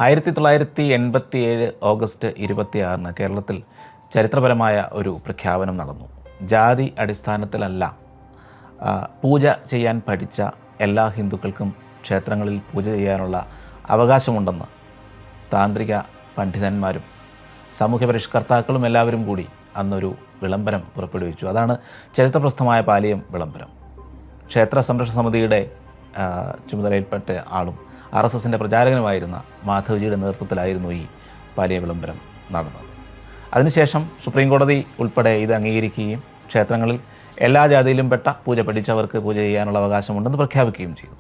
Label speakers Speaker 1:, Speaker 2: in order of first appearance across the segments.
Speaker 1: 1987 August 26 കേരളത്തിൽ ചരിത്രപരമായ ഒരു പ്രഖ്യാപനം നടന്നു. ജാതി അടിസ്ഥാനത്തിലല്ല, പൂജ ചെയ്യാൻ പഠിച്ച എല്ലാ ഹിന്ദുക്കൾക്കും ക്ഷേത്രങ്ങളിൽ പൂജ ചെയ്യാനുള്ള അവകാശമുണ്ടെന്ന് താന്ത്രിക പണ്ഡിതന്മാരും സാമൂഹ്യ പരിഷ്കർത്താക്കളും എല്ലാവരും കൂടി അന്നൊരു വിളംബരം പുറപ്പെടുവിച്ചു. അതാണ് ചരിത്രപ്രസിദ്ധമായ പാലിയം വിളംബരം. ക്ഷേത്ര സംരക്ഷണ സമിതിയുടെ ചുമതലയിൽപ്പെട്ട ആളും RSSൻ്റെ പ്രചാരകനുമായിരുന്ന മാധവ്ജിയുടെ നേതൃത്വത്തിലായിരുന്നു ഈ പാലിയ വിളംബരം നടന്നത്. അതിനുശേഷം സുപ്രീം കോടതി ഉൾപ്പെടെ ഇത് അംഗീകരിക്കുകയും ക്ഷേത്രങ്ങളിൽ എല്ലാ ജാതിയിലും പെട്ട പൂജ പഠിച്ചവർക്ക് പൂജ ചെയ്യാനുള്ള അവകാശമുണ്ടെന്ന് പ്രഖ്യാപിക്കുകയും ചെയ്തു.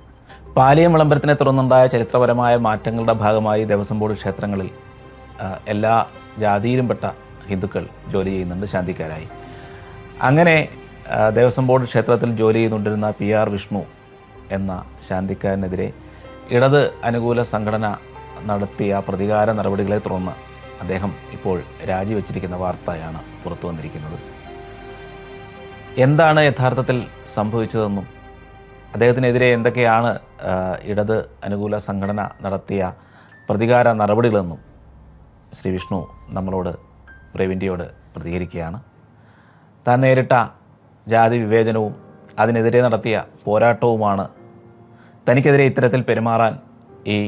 Speaker 1: പാലിയം വിളംബരത്തിനെ തുടർന്നുണ്ടായ ചരിത്രപരമായ മാറ്റങ്ങളുടെ ഭാഗമായി ദേവസ്വം ബോർഡ് ക്ഷേത്രങ്ങളിൽ എല്ലാ ജാതിയിലും പെട്ട ഹിന്ദുക്കൾ ജോലി ചെയ്യുന്നുണ്ട്, ശാന്തിക്കാരായി. അങ്ങനെ ദേവസ്വം ബോർഡ് ക്ഷേത്രത്തിൽ ജോലി ചെയ്തുകൊണ്ടിരുന്ന PR വിഷ്ണു എന്ന ശാന്തിക്കാരനെതിരെ ഇടത് അനുകൂല സംഘടന നടത്തിയ പ്രതികാര നടപടികളെ തുടർന്ന് അദ്ദേഹം ഇപ്പോൾ രാജിവെച്ചിരിക്കുന്ന വാർത്തയാണ് പുറത്തു വന്നിരിക്കുന്നത്. എന്താണ് യഥാർത്ഥത്തിൽ സംഭവിച്ചതെന്നും അദ്ദേഹത്തിനെതിരെ എന്തൊക്കെയാണ് ഇടത് അനുകൂല സംഘടന നടത്തിയ പ്രതികാര നടപടികളെന്നും ശ്രീ വിഷ്ണു നമ്മളോട് പ്രേവിൻ്റെയോട് പ്രതികരിക്കുകയാണ്. താൻ നേരിട്ട ജാതി വിവേചനവും അതിനെതിരെ നടത്തിയ പോരാട്ടവുമാണ് തനിക്കെതിരെ ഇത്തരത്തിൽ പെരുമാറാൻ ഈ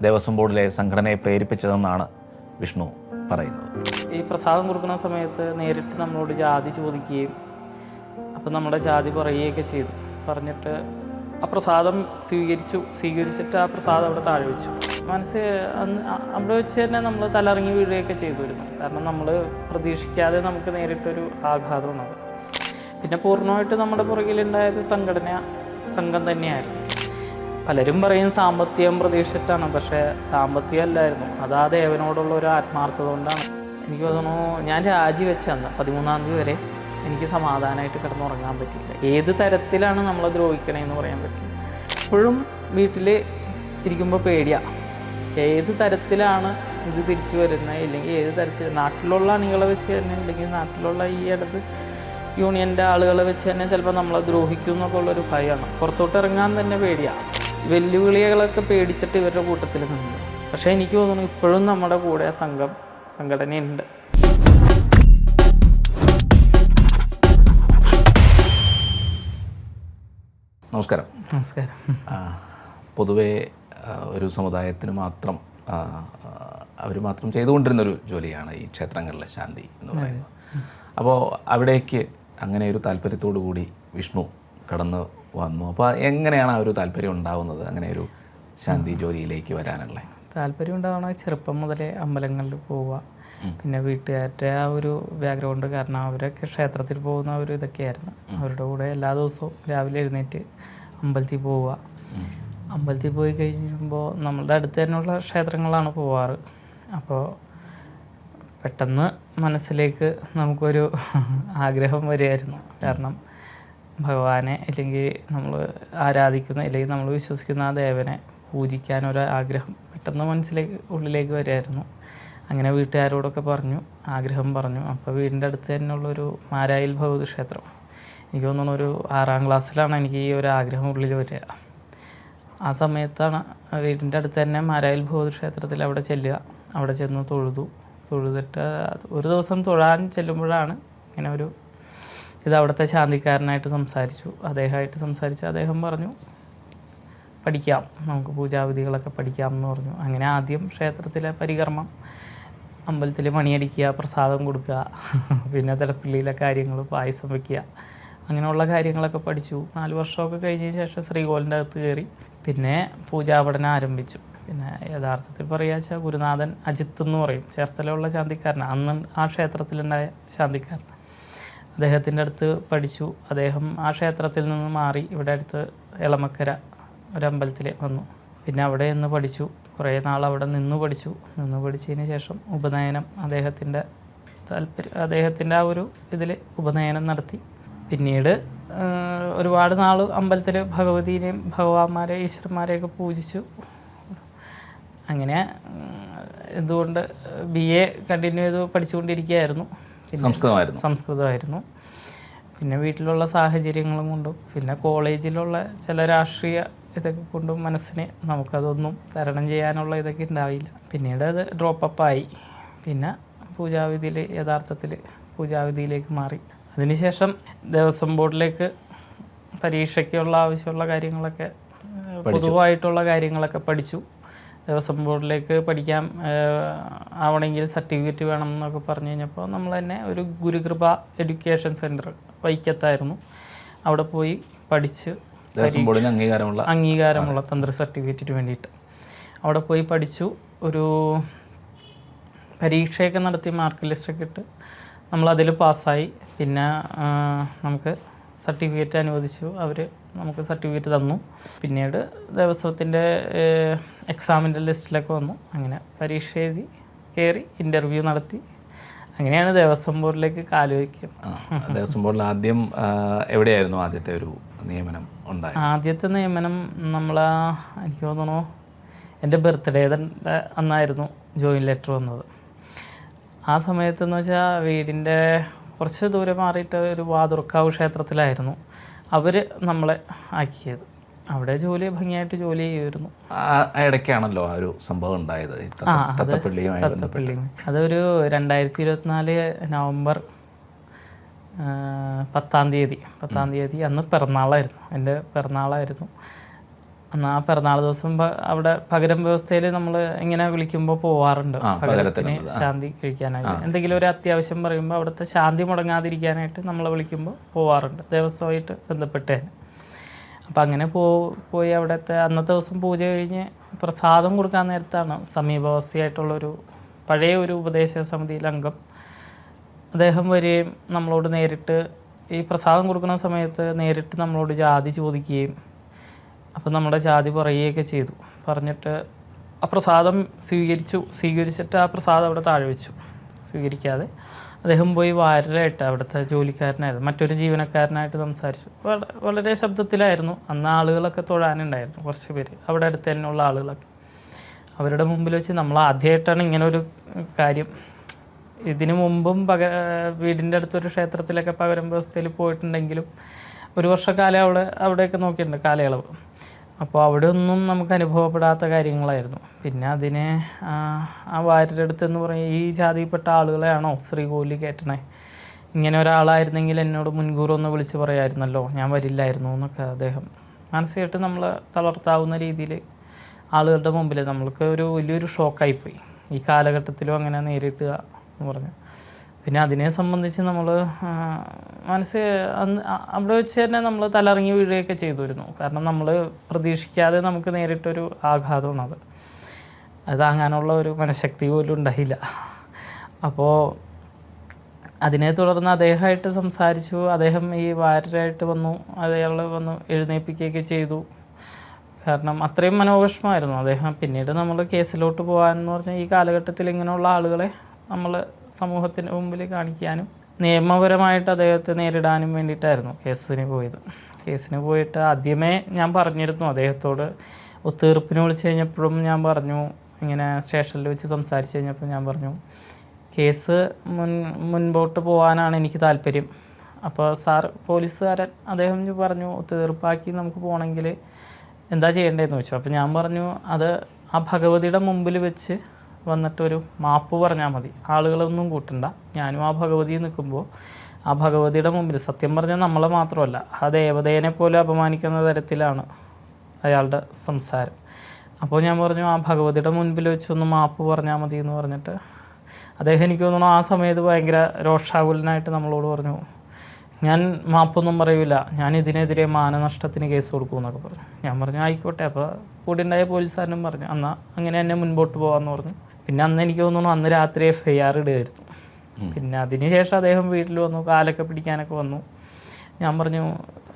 Speaker 1: ദേവസ്വം ബോർഡിലെ സംഘടനയെ പ്രേരിപ്പിച്ചതെന്നാണ് വിഷ്ണു പറയുന്നത്.
Speaker 2: ഈ പ്രസാദം കൊടുക്കുന്ന സമയത്ത് നേരിട്ട് നമ്മളോട് ജാതി ചോദിക്കുകയും അപ്പം നമ്മുടെ ജാതി പറയുകയൊക്കെ ചെയ്തു. പറഞ്ഞിട്ട് ആ പ്രസാദം സ്വീകരിച്ചിട്ട് ആ പ്രസാദം അവിടെ താഴെ വെച്ചു. മനസ്സ് അവിടെ വെച്ച് തന്നെ നമ്മൾ തലറങ്ങി വീഴുകയൊക്കെ ചെയ്തു വരുന്നു. കാരണം നമ്മൾ പ്രതീക്ഷിക്കാതെ നമുക്ക് നേരിട്ടൊരു ആഘാതമാണത്. പിന്നെ പൂർണ്ണമായിട്ട് നമ്മുടെ പുറകിലുണ്ടായത് സംഘം തന്നെയായിരുന്നു. പലരും പറയും സാമ്പത്തികം പ്രതീക്ഷിച്ചിട്ടാണ്, പക്ഷേ സാമ്പത്തികം അല്ലായിരുന്നു. അത് ആ ദേവനോടുള്ള ഒരു ആത്മാർത്ഥത കൊണ്ടാണ്. എനിക്ക് തോന്നുന്നു ഞാൻ രാജിവെച്ച അന്ന് 13-ാം തീയതി വരെ എനിക്ക് സമാധാനമായിട്ട് കിടന്നുറങ്ങാൻ പറ്റില്ല. ഏത് തരത്തിലാണ് നമ്മളെ ദ്രോഹിക്കണേന്ന് പറയാൻ പറ്റില്ല. ഇപ്പോഴും വീട്ടിൽ ഇരിക്കുമ്പോൾ പേടിയാണ്. ഏത് തരത്തിലാണ് ഇത് തിരിച്ചു വരുന്നത്, ഇല്ലെങ്കിൽ ഏത് തരത്തിൽ നാട്ടിലുള്ള അണികളെ വെച്ച് തന്നെ, അല്ലെങ്കിൽ നാട്ടിലുള്ള ഈ ഇടത് യൂണിയൻ്റെ ആളുകളെ വെച്ച് തന്നെ ചിലപ്പോൾ നമ്മളെ ദ്രോഹിക്കും എന്നൊക്കെ ഉള്ളൊരു ഭയമാണ്. പുറത്തോട്ട് ഇറങ്ങാൻ തന്നെ പേടിയാണ്. വെല്ലുവിളികളൊക്കെ പേടിച്ചിട്ട് ഇവരുടെ കൂട്ടത്തിൽ നിന്നു. പക്ഷേ എനിക്ക് തോന്നുന്നു ഇപ്പോഴും നമ്മുടെ കൂടെ സംഘടനയുണ്ട്.
Speaker 1: നമസ്കാരം.
Speaker 2: നമസ്കാരം.
Speaker 1: പൊതുവേ ഒരു സമുദായത്തിന് മാത്രം അവർ മാത്രം ചെയ്തുകൊണ്ടിരുന്നൊരു ജോലിയാണ് ഈ ക്ഷേത്രങ്ങളിലെ ശാന്തി എന്ന് പറയുന്നത്. അപ്പോൾ അവിടേക്ക് അങ്ങനെ ഒരു താല്പര്യത്തോടു കൂടി വിഷ്ണു കടന്നു വന്നു. അപ്പോൾ എങ്ങനെയാണ് ആ ഒരു താല്പര്യം ഉണ്ടാവുന്നത്, അങ്ങനെ ഒരു ശാന്തി ജോലിയിലേക്ക് വരാനുള്ള
Speaker 2: താല്പര്യം ഉണ്ടാവണ? ചെറുപ്പം മുതലേ അമ്പലങ്ങളിൽ പോവുക, പിന്നെ വീട്ടുകാരുടെ ആ ഒരു ബാക്ക്ഗ്രൗണ്ട് കാരണം അവരൊക്കെ ക്ഷേത്രത്തിൽ പോകുന്ന ഒരു ഇതൊക്കെയായിരുന്നു. അവരുടെ കൂടെ എല്ലാ ദിവസവും രാവിലെ എഴുന്നേറ്റ് അമ്പലത്തിൽ പോവുക. അമ്പലത്തിൽ പോയി കഴിയുമ്പോൾ നമ്മളുടെ അടുത്ത് തന്നെയുള്ള ക്ഷേത്രങ്ങളാണ് പോവാറ്. അപ്പോൾ പെട്ടെന്ന് മനസ്സിലേക്ക് നമുക്കൊരു ആഗ്രഹം വരികയായിരുന്നു. കാരണം ഭഗവാനെ, അല്ലെങ്കിൽ നമ്മൾ ആരാധിക്കുന്ന, അല്ലെങ്കിൽ നമ്മൾ വിശ്വസിക്കുന്ന ആ ദേവനെ പൂജിക്കാനൊരു ആഗ്രഹം പെട്ടെന്ന് ഉള്ളിലേക്ക് വരികയായിരുന്നു. അങ്ങനെ വീട്ടുകാരോടൊക്കെ ആഗ്രഹം പറഞ്ഞു. അപ്പോൾ വീടിൻ്റെ അടുത്ത് തന്നെയുള്ളൊരു മാരായിൽ ഭഗവതി ക്ഷേത്രം, എനിക്ക് തോന്നുന്നു ഒരു 6-ാം ക്ലാസ്സിലാണ് എനിക്ക് ഈ ഒരു ആഗ്രഹം ഉള്ളിൽ വരിക. ആ സമയത്താണ് വീടിൻ്റെ അടുത്ത് തന്നെ മാരായിൽ ഭഗവതി ക്ഷേത്രത്തിൽ അവിടെ ചെല്ലുക. അവിടെ ചെന്ന് തൊഴുതിട്ട് ഒരു ദിവസം തൊഴാൻ ചെല്ലുമ്പോഴാണ് ഇങ്ങനെ ഇത് അവിടുത്തെ ശാന്തിക്കാരനായിട്ട് അദ്ദേഹമായിട്ട് സംസാരിച്ചു. അദ്ദേഹം പറഞ്ഞു പഠിക്കാം, നമുക്ക് പൂജാവിധികളൊക്കെ പഠിക്കാം എന്ന് പറഞ്ഞു. അങ്ങനെ ആദ്യം ക്ഷേത്രത്തിലെ പരികർമ്മം, അമ്പലത്തിൽ മണിയടിക്കുക, പ്രസാദം കൊടുക്കുക, പിന്നെ തിടപ്പള്ളിയിലെ കാര്യങ്ങൾ, പായസം വയ്ക്കുക, അങ്ങനെയുള്ള കാര്യങ്ങളൊക്കെ പഠിച്ചു. 4 വർഷമൊക്കെ കഴിഞ്ഞതിന് ശേഷം ശ്രീകോവിലിൻ്റെ അകത്ത് കയറി പിന്നെ പൂജാപഠനം ആരംഭിച്ചു. പിന്നെ യഥാർത്ഥത്തിൽ പറയുക ഗുരുനാഥൻ അജിത്ത് എന്ന് പറയും, ചേർത്തലയുള്ള ശാന്തിക്കാരനാണ്. അന്ന് ആ ക്ഷേത്രത്തിലുണ്ടായ ശാന്തിക്കാരൻ. അദ്ദേഹത്തിൻ്റെ അടുത്ത് പഠിച്ചു. അദ്ദേഹം ആ ക്ഷേത്രത്തിൽ നിന്ന് മാറി ഇവിടെ അടുത്ത് എളമക്കര ഒരമ്പലത്തിൽ വന്നു. പിന്നെ അവിടെ നിന്ന് പഠിച്ചു. കുറേ നാൾ അവിടെ നിന്ന് പഠിച്ചതിന് ശേഷം ഉപനയനം, അദ്ദേഹത്തിൻ്റെ ആ ഒരു ഇതിൽ ഉപനയനം നടത്തി. പിന്നീട് ഒരുപാട് നാൾ അമ്പലത്തിൽ ഭഗവതിനെയും ഭഗവാന്മാരെ ഈശ്വരന്മാരെയൊക്കെ പൂജിച്ചു. അങ്ങനെ എന്തുകൊണ്ട് BA കണ്ടിന്യൂ ചെയ്ത് പഠിച്ചുകൊണ്ടിരിക്കുകയായിരുന്നു. സംസ്കൃതമായിരുന്നു. പിന്നെ വീട്ടിലുള്ള സാഹചര്യങ്ങളും കൊണ്ടും പിന്നെ കോളേജിലുള്ള ചില രാഷ്ട്രീയ ഇതൊക്കെ കൊണ്ടും മനസ്സിന് നമുക്കതൊന്നും തരണം ചെയ്യാനുള്ള ഇതൊക്കെ ഉണ്ടാവില്ല. പിന്നീട് അത് ഡ്രോപ്പപ്പായി. പിന്നെ പൂജാവിധിയിൽ യഥാർത്ഥത്തിൽ പൂജാവിധിയിലേക്ക് മാറി. അതിനുശേഷം ദേവസ്വം ബോർഡിലേക്ക് പരീക്ഷയ്ക്കുള്ള ആവശ്യമുള്ള കാര്യങ്ങളൊക്കെ പൊതുവായിട്ടുള്ള കാര്യങ്ങളൊക്കെ പഠിച്ചു. ദേവസ്വം ബോർഡിലേക്ക് പഠിക്കാൻ ആവണമെങ്കിൽ സർട്ടിഫിക്കറ്റ് വേണം എന്നൊക്കെ പറഞ്ഞു കഴിഞ്ഞപ്പോൾ നമ്മൾ തന്നെ ഒരു ഗുരുകൃപ എഡ്യൂക്കേഷൻ സെൻറ്റർ വൈക്കത്തായിരുന്നു, അവിടെ പോയി പഠിച്ച് അംഗീകാരമുള്ള തന്ത്ര സർട്ടിഫിക്കറ്റിന് വേണ്ടിയിട്ട് അവിടെ പോയി പഠിച്ചു. ഒരു പരീക്ഷയൊക്കെ നടത്തി മാർക്ക് ലിസ്റ്റൊക്കെ ഇട്ട് നമ്മളതിൽ പാസ്സായി. പിന്നെ നമുക്ക് സർട്ടിഫിക്കറ്റ് അനുവദിച്ചു, അവർ നമുക്ക് സർട്ടിഫിക്കറ്റ് തന്നു. പിന്നീട് ദേവസ്വത്തിൻ്റെ എക്സാമിൻ്റെ ലിസ്റ്റിലൊക്കെ വന്നു. അങ്ങനെ പരീക്ഷ എഴുതി കയറി, ഇൻ്റർവ്യൂ നടത്തി. അങ്ങനെയാണ് ദേവസ്വം ബോർഡിലേക്ക് കാലുവയ്ക്കുന്നത്.
Speaker 1: ദേവസ്വം ബോർഡിൽ ആദ്യം എവിടെയായിരുന്നു ആദ്യത്തെ ഒരു നിയമനം ഉണ്ടായത്?
Speaker 2: ആദ്യത്തെ നിയമനം എനിക്ക് തോന്നുന്നു എൻ്റെ ബർത്ത്ഡേയുടെ അന്നായിരുന്നു ജോയിൻ ലെറ്റർ വന്നത്. ആ സമയത്തെന്ന് വെച്ചാൽ വീടിൻ്റെ കുറച്ച് ദൂരം മാറിയിട്ട് ഒരു വാതുർക്കാവ് ക്ഷേത്രത്തിലായിരുന്നു അവർ നമ്മളെ ആക്കിയത്. അവിടെ ഭംഗിയായിട്ട് ജോലി ചെയ്യുമായിരുന്നു.
Speaker 1: ഇടയ്ക്കാണല്ലോ ആ ഒരു സംഭവം ഉണ്ടായത്, തത്തപ്പള്ളിയും.
Speaker 2: അതൊരു 2024 നവംബർ 10-ാം തീയതി അന്ന് പിറന്നാളായിരുന്നു, എൻ്റെ പിറന്നാളായിരുന്നു. അന്ന് ആ പിറന്നാൾ ദിവസം അവിടെ പകരം വ്യവസ്ഥയിൽ നമ്മൾ ഇങ്ങനെ വിളിക്കുമ്പോൾ പോവാറുണ്ട് പകരത്തിന് ശാന്തി കഴിക്കാനായിട്ട്. എന്തെങ്കിലും ഒരു അത്യാവശ്യം പറയുമ്പോൾ അവിടുത്തെ ശാന്തി മുടങ്ങാതിരിക്കാനായിട്ട് നമ്മളെ വിളിക്കുമ്പോൾ പോവാറുണ്ട്, ദേവസ്വമായിട്ട് ബന്ധപ്പെട്ടേന്. അപ്പം അങ്ങനെ പോയി അവിടുത്തെ അന്നത്തെ ദിവസം പൂജ കഴിഞ്ഞ് പ്രസാദം കൊടുക്കാൻ നേരത്താണ് സമീപവാസിയായിട്ടുള്ളൊരു പഴയ ഒരു ഉപദേശ സമിതിയിലെ അംഗം അദ്ദേഹം വരികയും നമ്മളോട് നേരിട്ട് ഈ പ്രസാദം കൊടുക്കുന്ന സമയത്ത് നേരിട്ട് നമ്മളോട് ജാതി ചോദിക്കുകയും അപ്പം നമ്മുടെ ജാതി പറയുകയൊക്കെ ചെയ്തു. പറഞ്ഞിട്ട് ആ പ്രസാദം സ്വീകരിച്ചിട്ട് ആ പ്രസാദം അവിടെ താഴെ വെച്ചു. സ്വീകരിക്കാതെ അദ്ദേഹം പോയി വാരരായിട്ട് അവിടുത്തെ ജോലിക്കാരനായിരുന്നു, മറ്റൊരു ജീവനക്കാരനായിട്ട് സംസാരിച്ചു. വളരെ ശബ്ദത്തിലായിരുന്നു. അന്ന് ആളുകളൊക്കെ തൊഴാനുണ്ടായിരുന്നു, കുറച്ച് പേര് അവിടെ അടുത്ത് തന്നെയുള്ള ആളുകളൊക്കെ. അവരുടെ മുമ്പിൽ വെച്ച് നമ്മൾ ആദ്യമായിട്ടാണ് ഇങ്ങനെ ഒരു കാര്യം. ഇതിനു മുമ്പും വീടിൻ്റെ അടുത്തൊരു ക്ഷേത്രത്തിലൊക്കെ പകരം വ്യവസ്ഥയിൽ പോയിട്ടുണ്ടെങ്കിലും ഒരു വർഷക്കാലം അവിടെയൊക്കെ നോക്കിയിട്ടുണ്ട് കാലയളവ്. അപ്പോൾ അവിടെ ഒന്നും നമുക്ക് അനുഭവപ്പെടാത്ത കാര്യങ്ങളായിരുന്നു. പിന്നെ അതിനെ ആ വാര്യരുടെ അടുത്തെന്ന് പറയും, ഈ ജാതിയിൽപ്പെട്ട ആളുകളെയാണോ ശ്രീകോവിലിൽ കയറ്റണേ? ഇങ്ങനെ ഒരാളായിരുന്നെങ്കിൽ എന്നോട് മുൻകൂർ ഒന്ന് വിളിച്ച് പറയായിരുന്നല്ലോ, ഞാൻ വരില്ലായിരുന്നു എന്നൊക്കെ അദ്ദേഹം മനസ്സിലായിട്ട് നമ്മളെ തളർത്താവുന്ന രീതിയിൽ ആളുകളുടെ മുമ്പിൽ നമ്മൾക്ക് ഒരു വലിയൊരു ഷോക്കായിപ്പോയി. ഈ കാലഘട്ടത്തിലും അങ്ങനെ നേരിട്ടുക എന്ന് പറഞ്ഞു. പിന്നെ അതിനെ സംബന്ധിച്ച് നമ്മൾ അവിടെ വെച്ച് തന്നെ നമ്മൾ തലറങ്ങി വീഴുകയൊക്കെ ചെയ്തിരുന്നു. കാരണം നമ്മൾ പ്രതീക്ഷിക്കാതെ നമുക്ക് നേരിട്ടൊരു ആഘാതമാണ് അത് താങ്ങാനുള്ള ഒരു മനഃശക്തി പോലും ഉണ്ടായില്ല. അപ്പോൾ അതിനെ തുടർന്ന് അദ്ദേഹമായിട്ട് സംസാരിച്ചു. അദ്ദേഹം ഈ വാര്യരായിട്ട് വന്നു, അയാൾ വന്നു എഴുന്നേൽപ്പിക്കുകയൊക്കെ ചെയ്തു. കാരണം അത്രയും മനോവിഷമമായിരുന്നു അദ്ദേഹം. പിന്നീട് നമ്മൾ കേസിലോട്ട് പോകാനെന്ന് പറഞ്ഞാൽ ഈ കാലഘട്ടത്തിൽ ഇങ്ങനെയുള്ള ആളുകളെ നമ്മൾ സമൂഹത്തിന് മുമ്പിൽ കാണിക്കാനും നിയമപരമായിട്ട് അദ്ദേഹത്തെ നേരിടാനും വേണ്ടിയിട്ടായിരുന്നു കേസിന് പോയിട്ട് ആദ്യമേ ഞാൻ പറഞ്ഞിരുന്നു അദ്ദേഹത്തോട്. ഒത്തീർപ്പിന് വിളിച്ച് കഴിഞ്ഞപ്പോഴും ഞാൻ പറഞ്ഞു, ഇങ്ങനെ സ്റ്റേഷനിൽ വെച്ച് സംസാരിച്ച് കഴിഞ്ഞപ്പോൾ ഞാൻ പറഞ്ഞു, കേസ് മുൻപോട്ട് പോകാനാണ് എനിക്ക് താല്പര്യം. അപ്പോൾ പോലീസുകാരൻ അദ്ദേഹം പറഞ്ഞു, ഒത്തുതീർപ്പാക്കി നമുക്ക് പോകണമെങ്കിൽ എന്താ ചെയ്യേണ്ടതെന്ന് വെച്ചു. അപ്പോൾ ഞാൻ പറഞ്ഞു, അത് ആ ഭഗവതിയുടെ മുമ്പിൽ വെച്ച് വന്നിട്ടൊരു മാപ്പ് പറഞ്ഞാൽ മതി, ആളുകളൊന്നും കൂട്ടണ്ട. ഞാനും ആ ഭഗവതി നിൽക്കുമ്പോൾ ആ ഭഗവതിയുടെ മുമ്പിൽ, സത്യം പറഞ്ഞാൽ നമ്മളെ മാത്രമല്ല ആ ദേവതേനെ പോലെ അപമാനിക്കുന്ന തരത്തിലാണ് അയാളുടെ സംസാരം. അപ്പോൾ ഞാൻ പറഞ്ഞു, ആ ഭഗവതിയുടെ മുൻപിൽ വെച്ചൊന്ന് മാപ്പ് പറഞ്ഞാൽ മതി എന്ന് പറഞ്ഞിട്ട് അദ്ദേഹം എനിക്ക് തോന്നുന്നു ആ സമയത്ത് ഭയങ്കര രോഷാകുലനായിട്ട് നമ്മളോട് പറഞ്ഞു, ഞാൻ മാപ്പൊന്നും പറയൂല, ഞാൻ ഇതിനെതിരെ മാനനഷ്ടത്തിന് കേസ് കൊടുക്കും എന്നൊക്കെ പറഞ്ഞു. ഞാൻ പറഞ്ഞു ആയിക്കോട്ടെ. അപ്പോൾ കൂടെ ഉണ്ടായ പോലീസുകാരനും പറഞ്ഞു എന്നാൽ അങ്ങനെ തന്നെ മുൻപോട്ട് പോകാമെന്ന് പറഞ്ഞു. പിന്നെ അന്ന് എനിക്ക് തോന്നുന്നു അന്ന് രാത്രി FIR ഇടുകയായിരുന്നു. പിന്നെ അതിനുശേഷം അദ്ദേഹം വീട്ടിൽ വന്നു, കാലൊക്കെ പിടിക്കാനൊക്കെ വന്നു. ഞാൻ പറഞ്ഞു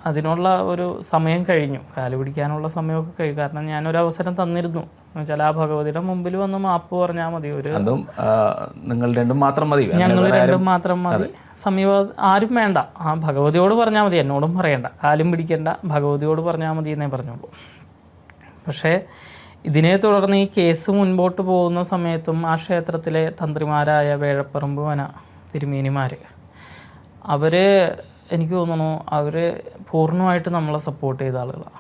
Speaker 2: അതിനുള്ള ഒരു സമയം കഴിഞ്ഞു, കാല് പിടിക്കാനുള്ള സമയമൊക്കെ കഴിഞ്ഞു. കാരണം ഞാനൊരു അവസരം തന്നിരുന്നു എന്ന് വെച്ചാൽ ആ ഭഗവതിയുടെ മുമ്പിൽ വന്ന് മാപ്പ് പറഞ്ഞാൽ മതി,
Speaker 1: ഞങ്ങൾ രണ്ടും മാത്രം മതി,
Speaker 2: സമീപ ആരും വേണ്ട, ആ ഭഗവതിയോട് പറഞ്ഞാൽ മതി, എന്നോടും പറയണ്ട, കാലും പിടിക്കേണ്ട, ഭഗവതിയോട് പറഞ്ഞാൽ മതി എന്നേ പറഞ്ഞുള്ളൂ. പക്ഷേ ഇതിനെ തുടർന്ന് ഈ കേസ് മുൻപോട്ട് പോകുന്ന സമയത്തും ആ ക്ഷേത്രത്തിലെ തന്ത്രിമാരായ വേഴപ്പറമ്പ് വന തിരുമേനിമാർ അവർ എനിക്ക് തോന്നുന്നു അവർ പൂർണ്ണമായിട്ട് നമ്മളെ സപ്പോർട്ട് ചെയ്ത ആളുകളാണ്.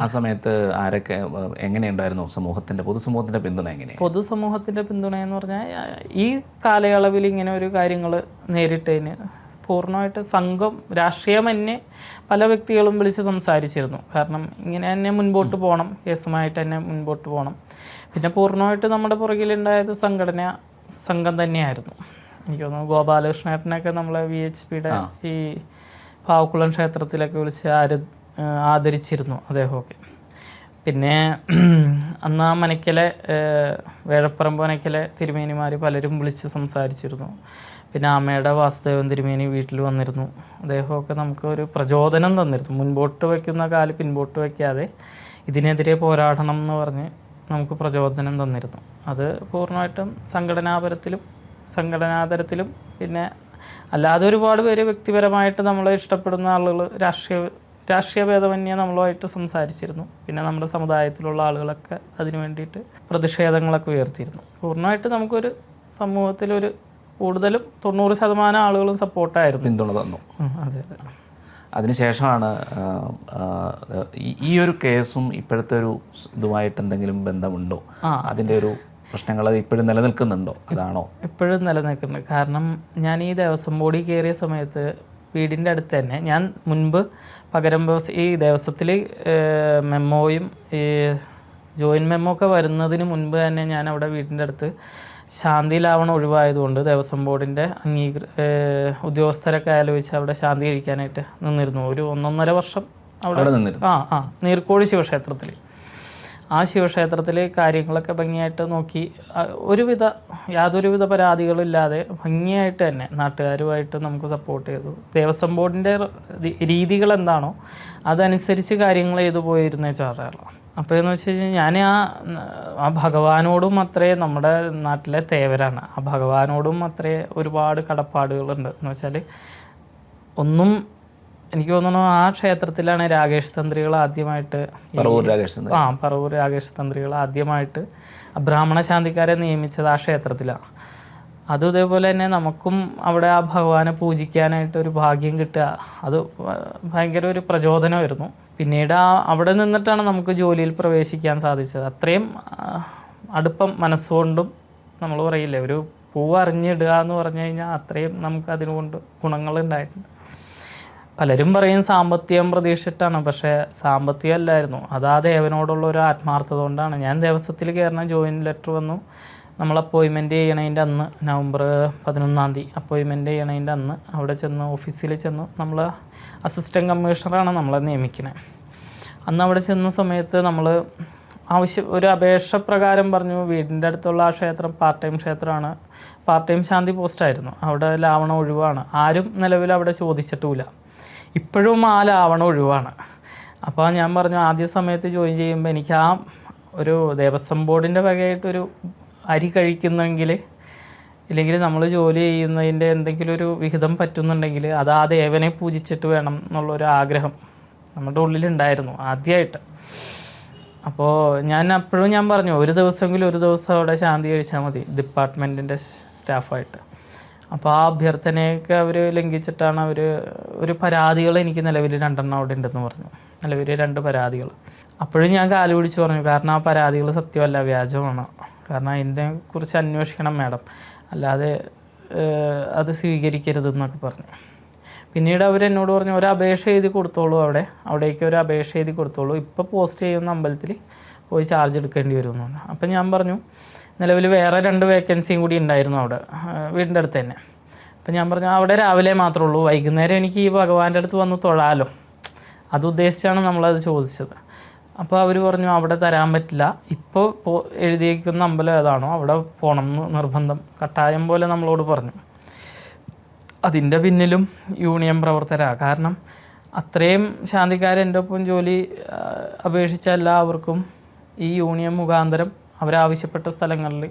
Speaker 1: ആ സമയത്ത് ആരൊക്കെ എങ്ങനെയുണ്ടായിരുന്നു പൊതുസമൂഹത്തിൻ്റെ പിന്തുണ എങ്ങനെയാണ്?
Speaker 2: പൊതുസമൂഹത്തിൻ്റെ പിന്തുണ എന്ന് പറഞ്ഞാൽ ഈ കാലയളവിൽ ഇങ്ങനെ ഒരു കാര്യങ്ങൾ നേരിട്ടതിന് പൂർണ്ണമായിട്ട് സംഘം രാഷ്ട്രീയമന്യേ പല വ്യക്തികളും വിളിച്ച് സംസാരിച്ചിരുന്നു. കാരണം ഇങ്ങനെ തന്നെ മുൻപോട്ട് പോകണം, കേസുമായിട്ട് തന്നെ മുൻപോട്ട് പോകണം. പിന്നെ പൂർണ്ണമായിട്ട് നമ്മുടെ പുറകിലുണ്ടായത് സംഘം തന്നെയായിരുന്നു. എനിക്ക് തോന്നുന്നു ഗോപാലകൃഷ്ണേട്ടനൊക്കെ നമ്മളെ VHPയുടെ ഈ പാവക്കുളം ക്ഷേത്രത്തിലൊക്കെ വിളിച്ച് ആദരിച്ചിരുന്നു അദ്ദേഹമൊക്കെ. പിന്നെ അന്ന് ആ മനയ്ക്കലെ വേഴപ്പറമ്പ് മനയ്ക്കലെ തിരുമേനിമാർ പലരും വിളിച്ച് സംസാരിച്ചിരുന്നു. പിന്നെ അമ്മയുടെ വാസുദേവൻ തിരുമേനി വീട്ടിൽ വന്നിരുന്നു. അദ്ദേഹമൊക്കെ നമുക്ക് ഒരു പ്രചോദനം തന്നിരുന്നു. മുൻപോട്ട് വയ്ക്കുന്ന കാല് പിൻപോട്ട് വയ്ക്കാതെ ഇതിനെതിരെ പോരാടണം എന്ന് പറഞ്ഞ് നമുക്ക് പ്രചോദനം തന്നിരുന്നു. അത് പൂർണ്ണമായിട്ടും സംഘടനാതരത്തിലും പിന്നെ അല്ലാതെ ഒരുപാട് പേര് വ്യക്തിപരമായിട്ട് നമ്മളെ ഇഷ്ടപ്പെടുന്ന ആളുകൾ രാഷ്ട്രീയ ഭേദമന്യേ നമ്മളുമായിട്ട് സംസാരിച്ചിരുന്നു. പിന്നെ നമ്മുടെ സമുദായത്തിലുള്ള ആളുകളൊക്കെ അതിനു വേണ്ടിയിട്ട് പ്രതിഷേധങ്ങളൊക്കെ ഉയർത്തിയിരുന്നു. പൂർണ്ണമായിട്ട് നമുക്കൊരു സമൂഹത്തിലൊരു കൂടുതലും 90% ആളുകളും സപ്പോർട്ടായിരുന്നു,
Speaker 1: പിന്തുണ തന്നു.
Speaker 2: അതെ അതെ.
Speaker 1: അതിനുശേഷമാണ് ഈ ഒരു കേസും ഇപ്പോഴത്തെ ഒരു ഇതുമായിട്ട് എന്തെങ്കിലും ബന്ധമുണ്ടോ? അതിൻ്റെ ഒരു പ്രശ്നങ്ങൾ ഇപ്പോഴും നിലനിൽക്കുന്നുണ്ടോ? അതാണോ?
Speaker 2: ഇപ്പോഴും നിലനിൽക്കുന്നുണ്ട്. കാരണം ഞാൻ ഈ ദേവസ്വം ബോർഡിൽ കയറിയ സമയത്ത് വീടിൻ്റെ അടുത്ത് തന്നെ ഞാൻ മുൻപ് പകരം ഈ ദേവസ്വത്തിൽ മെമ്മോയും ഈ ജോയിൻറ്റ് മെമ്മോ ഒക്കെ വരുന്നതിന് മുൻപ് തന്നെ ഞാൻ അവിടെ വീടിൻ്റെ അടുത്ത് ശാന്തിയിലാവണം ഒഴിവായതുകൊണ്ട് ദേവസ്വം ബോർഡിൻ്റെ ഉദ്യോഗസ്ഥരൊക്കെ ആലോചിച്ച് അവിടെ ശാന്തി കഴിക്കാനായിട്ട് നിന്നിരുന്നു. ഒരു 1.5 വർഷം അവിടെ നിന്നിരുന്നു. നീർക്കോഴി ശിവക്ഷേത്രത്തിൽ. ആ ശിവക്ഷേത്രത്തിൽ കാര്യങ്ങളൊക്കെ ഭംഗിയായിട്ട് നോക്കി യാതൊരുവിധ പരാതികളില്ലാതെ ഭംഗിയായിട്ട് തന്നെ നാട്ടുകാരുമായിട്ട് നമുക്ക് സപ്പോർട്ട് ചെയ്തു. ദേവസ്വം ബോർഡിൻ്റെ രീതികൾ എന്താണോ അതനുസരിച്ച് കാര്യങ്ങൾ ചെയ്തു പോയിരുന്നേ പറയാറുള്ളൂ. അപ്പോൾ എന്ന് വെച്ച് കഴിഞ്ഞാൽ ഞാൻ ആ ഭഗവാനോടും അത്രേ, നമ്മുടെ നാട്ടിലെ തേവരാണ്, ആ ഭഗവാനോടും അത്രേ ഒരുപാട് കടപ്പാടുകളുണ്ട്. എന്ന് വെച്ചാൽ ഒന്നും എനിക്ക് തോന്നുന്നു ആ ക്ഷേത്രത്തിലാണ് രാകേഷ് തന്ത്രികൾ ആദ്യമായിട്ട് പറവൂർ രാകേഷ് തന്ത്രികൾ ആദ്യമായിട്ട് ബ്രാഹ്മണ ശാന്തിക്കാരെ നിയമിച്ചത് ആ ക്ഷേത്രത്തിലാണ്. അതും ഇതേപോലെ തന്നെ നമുക്കും അവിടെ ആ ഭഗവാനെ പൂജിക്കാനായിട്ട് ഒരു ഭാഗ്യം കിട്ടുക, അത് ഭയങ്കര ഒരു പ്രചോദനമായിരുന്നു. പിന്നീട് അവിടെ നിന്നിട്ടാണ് നമുക്ക് ജോലിയിൽ പ്രവേശിക്കാൻ സാധിച്ചത്. അത്രയും അടുപ്പം മനസ്സുകൊണ്ടും, നമ്മൾ പറയില്ലേ ഒരു പൂവ് അറിഞ്ഞിടുക എന്ന് പറഞ്ഞു കഴിഞ്ഞാൽ അത്രയും നമുക്ക് അതിനുകൊണ്ട് ഗുണങ്ങളുണ്ടായിട്ടുണ്ട്. പലരും പറയും സാമ്പത്തികം പ്രതീക്ഷിച്ചിട്ടാണ്, പക്ഷേ സാമ്പത്തികം അല്ലായിരുന്നു, അത് ആ ദേവനോടുള്ള ഒരു ആത്മാർത്ഥത കൊണ്ടാണ്. ഞാൻ ദേവസ്വത്തിൽ കയറുന്ന ജോയിൻറ്റ് ലെറ്റർ വന്നു, നമ്മൾ അപ്പോയിൻമെൻറ്റ് ചെയ്യണതിൻ്റെ അന്ന് നവംബർ 11 അപ്പോയിൻമെൻറ്റ് ചെയ്യണതിൻ്റെ അന്ന് അവിടെ ചെന്ന് ഓഫീസിൽ ചെന്നു. നമ്മൾ അസിസ്റ്റൻറ്റ് കമ്മീഷണറാണ് നമ്മളെ നിയമിക്കുന്നത്. അന്ന് അവിടെ ചെന്ന സമയത്ത് നമ്മൾ ഒരു അപേക്ഷ പ്രകാരം പറഞ്ഞു വീടിൻ്റെ അടുത്തുള്ള ആ ക്ഷേത്രം പാർട്ട് ടൈം ശാന്തി പോസ്റ്റായിരുന്നു, അവിടെ ലാവണം ഒഴിവാണ്, ആരും നിലവിൽ അവിടെ ചോദിച്ചിട്ടുമില്ല, ഇപ്പോഴും ആ ലാവണം ഒഴിവാണ്. അപ്പോൾ ഞാൻ പറഞ്ഞു ആദ്യ സമയത്ത് ജോയിൻ ചെയ്യുമ്പോൾ എനിക്ക് ആ ഒരു ദേവസ്വം ബോർഡിൻ്റെ വകയായിട്ടൊരു അരി കഴിക്കുന്നെങ്കിൽ ഇല്ലെങ്കിൽ നമ്മൾ ജോലി ചെയ്യുന്നതിൻ്റെ എന്തെങ്കിലും ഒരു വിഹിതം പറ്റുന്നുണ്ടെങ്കിൽ അത് ആ ദേവനെ പൂജിച്ചിട്ട് വേണം എന്നുള്ളൊരു ആഗ്രഹം നമ്മുടെ ഉള്ളിലുണ്ടായിരുന്നു ആദ്യമായിട്ട്. അപ്പോൾ അപ്പോഴും ഞാൻ പറഞ്ഞു ഒരു ദിവസം അവിടെ ശാന്തി കഴിച്ചാൽ മതി ഡിപ്പാർട്ട്മെൻറ്റിൻ്റെ സ്റ്റാഫായിട്ട്. അപ്പോൾ ആ അഭ്യർത്ഥനയൊക്കെ അവർ ലംഘിച്ചിട്ടാണ് ഒരു പരാതികൾ എനിക്ക് നിലവിൽ 2 അവിടെ ഉണ്ടെന്ന് പറഞ്ഞു, നിലവിൽ 2 പരാതികൾ. അപ്പോഴും ഞാൻ കാല് പിടിച്ച് പറഞ്ഞു, കാരണം ആ പരാതികൾ സത്യമല്ല, വ്യാജമാണ്, കാരണം അതിനെ കുറിച്ച് അന്വേഷിക്കണം മാഡം, അല്ലാതെ അത് സ്വീകരിക്കരുതെന്നൊക്കെ പറഞ്ഞു. പിന്നീട് അവരെന്നോട് പറഞ്ഞു ഒരു അപേക്ഷ എഴുതി കൊടുത്തോളൂ, അവിടേക്ക് ഒരു അപേക്ഷ എഴുതി കൊടുത്തോളൂ, ഇപ്പോൾ പോസ്റ്റ് ചെയ്യുന്ന അമ്പലത്തിൽ പോയി ചാർജ് എടുക്കേണ്ടി വരുമെന്ന് പറഞ്ഞു. അപ്പം ഞാൻ പറഞ്ഞു നിലവിൽ വേറെ 2 വേക്കൻസിയും കൂടി ഉണ്ടായിരുന്നു അവിടെ വീടിൻ്റെ അടുത്ത് തന്നെ. അപ്പം ഞാൻ പറഞ്ഞു അവിടെ രാവിലെ മാത്രമേ ഉള്ളൂ, വൈകുന്നേരം എനിക്ക് ഈ ഭഗവാന്റെ അടുത്ത് വന്ന് തൊഴാലോ, അതുദ്ദേശിച്ചാണ് നമ്മളത് ചോദിച്ചത്. അപ്പോൾ അവർ പറഞ്ഞു അവിടെ തരാൻ പറ്റില്ല, ഇപ്പോൾ എഴുതിയിരിക്കുന്ന അമ്പലം ഏതാണോ അവിടെ പോകണം എന്ന് നിർബന്ധം കട്ടായം പോലെ നമ്മളോട് പറഞ്ഞു. അതിൻ്റെ പിന്നിലും യൂണിയൻ പ്രവർത്തകരാണ്, കാരണം അത്രയും ശാന്തിക്കാരെൻ്റെ ഒപ്പം ജോലി അപേക്ഷിച്ച എല്ലാവർക്കും ഈ യൂണിയൻ മുഖാന്തരം അവരാവശ്യപ്പെട്ട സ്ഥലങ്ങളിൽ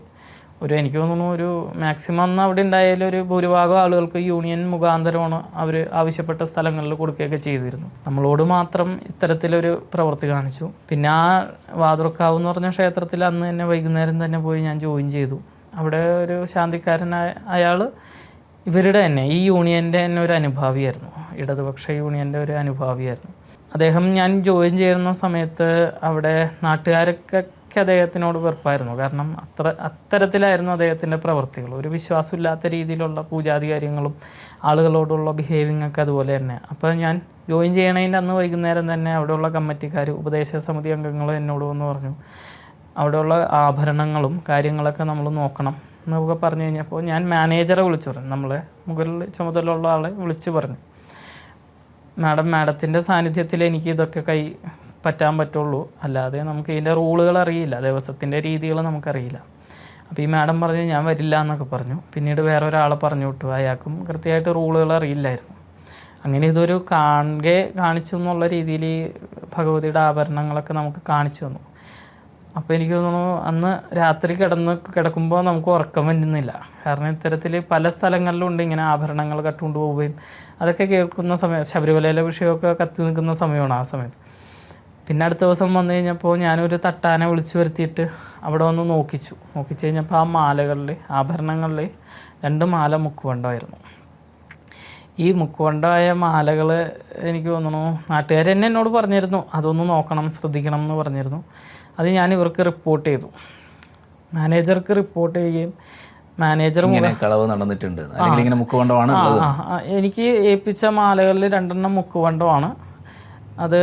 Speaker 2: എനിക്ക് തോന്നുന്നു ഒരു മാക്സിമം അവിടെ ഉണ്ടായാലും ഒരു ഭൂരിഭാഗം ആളുകൾക്ക് യൂണിയൻ മുഖാന്തരമാണ് അവർ ആവശ്യപ്പെട്ട സ്ഥലങ്ങളിൽ കൊടുക്കുകയൊക്കെ ചെയ്തിരുന്നു. നമ്മളോട് മാത്രം ഇത്തരത്തിലൊരു പ്രവൃത്തി കാണിച്ചു. പിന്നെ ആ വാതുറക്കാവ് എന്ന് പറഞ്ഞ ക്ഷേത്രത്തിൽ അന്ന് തന്നെ വൈകുന്നേരം തന്നെ പോയി ഞാൻ ജോയിൻ ചെയ്തു. അവിടെ ഒരു ശാന്തിക്കാരനായ അയാൾ ഇവരുടെ തന്നെ ഈ യൂണിയൻ്റെ തന്നെ ഒരു അനുഭാവിയായിരുന്നു, ഇടതുപക്ഷ യൂണിയൻ്റെ ഒരു അനുഭാവിയായിരുന്നു. അദ്ദേഹം ഞാൻ ജോയിൻ ചെയ്യുന്ന സമയത്ത് അവിടെ നാട്ടുകാരൊക്കെ അദ്ദേഹത്തിനോട് വെറുപ്പായിരുന്നു. കാരണം അത്തരത്തിലായിരുന്നു അദ്ദേഹത്തിൻ്റെ പ്രവൃത്തികൾ. ഒരു വിശ്വാസമില്ലാത്ത രീതിയിലുള്ള പൂജാതി കാര്യങ്ങളും ആളുകളോടുള്ള ബിഹേവിങ് ഒക്കെ അതുപോലെ തന്നെ. അപ്പോൾ ഞാൻ ജോയിൻ ചെയ്യണതിൻ്റെ അന്ന് വൈകുന്നേരം തന്നെ അവിടെയുള്ള കമ്മിറ്റിക്കാർ, ഉപദേശ സമിതി അംഗങ്ങൾ എന്നോട് വന്ന് പറഞ്ഞു, അവിടെയുള്ള ആഭരണങ്ങളും കാര്യങ്ങളൊക്കെ നമ്മൾ നോക്കണം എന്നൊക്കെ പറഞ്ഞു കഴിഞ്ഞപ്പോൾ ഞാൻ മാനേജറെ വിളിച്ചു പറഞ്ഞു. നമ്മളെ മുകളിൽ ചുമതലയുള്ള ആളെ വിളിച്ച് പറഞ്ഞു, മാഡത്തിൻ്റെ സാന്നിധ്യത്തിൽ എനിക്ക് ഇതൊക്കെ പറ്റാൻ പറ്റുള്ളൂ, അല്ലാതെ നമുക്ക് ഇതിൻ്റെ റൂളുകൾ അറിയില്ല, ദിവസത്തിൻ്റെ രീതികൾ നമുക്കറിയില്ല. അപ്പോൾ ഈ മാഡം പറഞ്ഞു ഞാൻ വരില്ല എന്നൊക്കെ പറഞ്ഞു. പിന്നീട് വേറെ ഒരാളെ പറഞ്ഞു വിട്ടു, അയാൾക്കും കൃത്യമായിട്ട് റൂളുകൾ അറിയില്ലായിരുന്നു. അങ്ങനെ ഇതൊരു കാണിച്ചു എന്നുള്ള രീതിയിൽ ഭഗവതിയുടെ ആഭരണങ്ങളൊക്കെ നമുക്ക് കാണിച്ചു തന്നു. അപ്പോൾ എനിക്ക് തോന്നുന്നു അന്ന് രാത്രി കിടക്കുമ്പോൾ നമുക്ക് ഉറക്കം വരുന്നില്ല. കാരണം ഇത്തരത്തിൽ പല സ്ഥലങ്ങളിലും ഉണ്ട് ഇങ്ങനെ ആഭരണങ്ങൾ കട്ടുകൊണ്ട് പോവുകയും അതൊക്കെ കേൾക്കുന്ന സമയം, ശബരിമലയിലെ വിഷയമൊക്കെ കത്തി നിൽക്കുന്ന സമയമാണ് ആ സമയത്ത്. പിന്നെ അടുത്ത ദിവസം വന്നു കഴിഞ്ഞപ്പോൾ ഞാനൊരു തട്ടാനെ വിളിച്ചു വരുത്തിയിട്ട് അവിടെ വന്ന് നോക്കിച്ചു കഴിഞ്ഞപ്പോൾ ആ മാലകളിൽ, ആഭരണങ്ങളിൽ 2 മാല മുക്കുവണ്ടമായിരുന്നു. ഈ മുക്കുവണ്ടായ മാലകൾ എനിക്ക് തോന്നുന്നു നാട്ടുകാർ തന്നെ എന്നോട് പറഞ്ഞിരുന്നു അതൊന്ന് നോക്കണം, ശ്രദ്ധിക്കണം എന്ന് പറഞ്ഞിരുന്നു. അത് ഞാൻ ഇവർക്ക് റിപ്പോർട്ട് ചെയ്തു, മാനേജർക്ക് റിപ്പോർട്ട് ചെയ്യുകയും മാനേജർ
Speaker 1: കളവ് നടന്നിട്ടുണ്ട്,
Speaker 2: എനിക്ക് ഏൽപ്പിച്ച മാലകളിൽ 2 മുക്കുവണ്ടമാണ്, അത്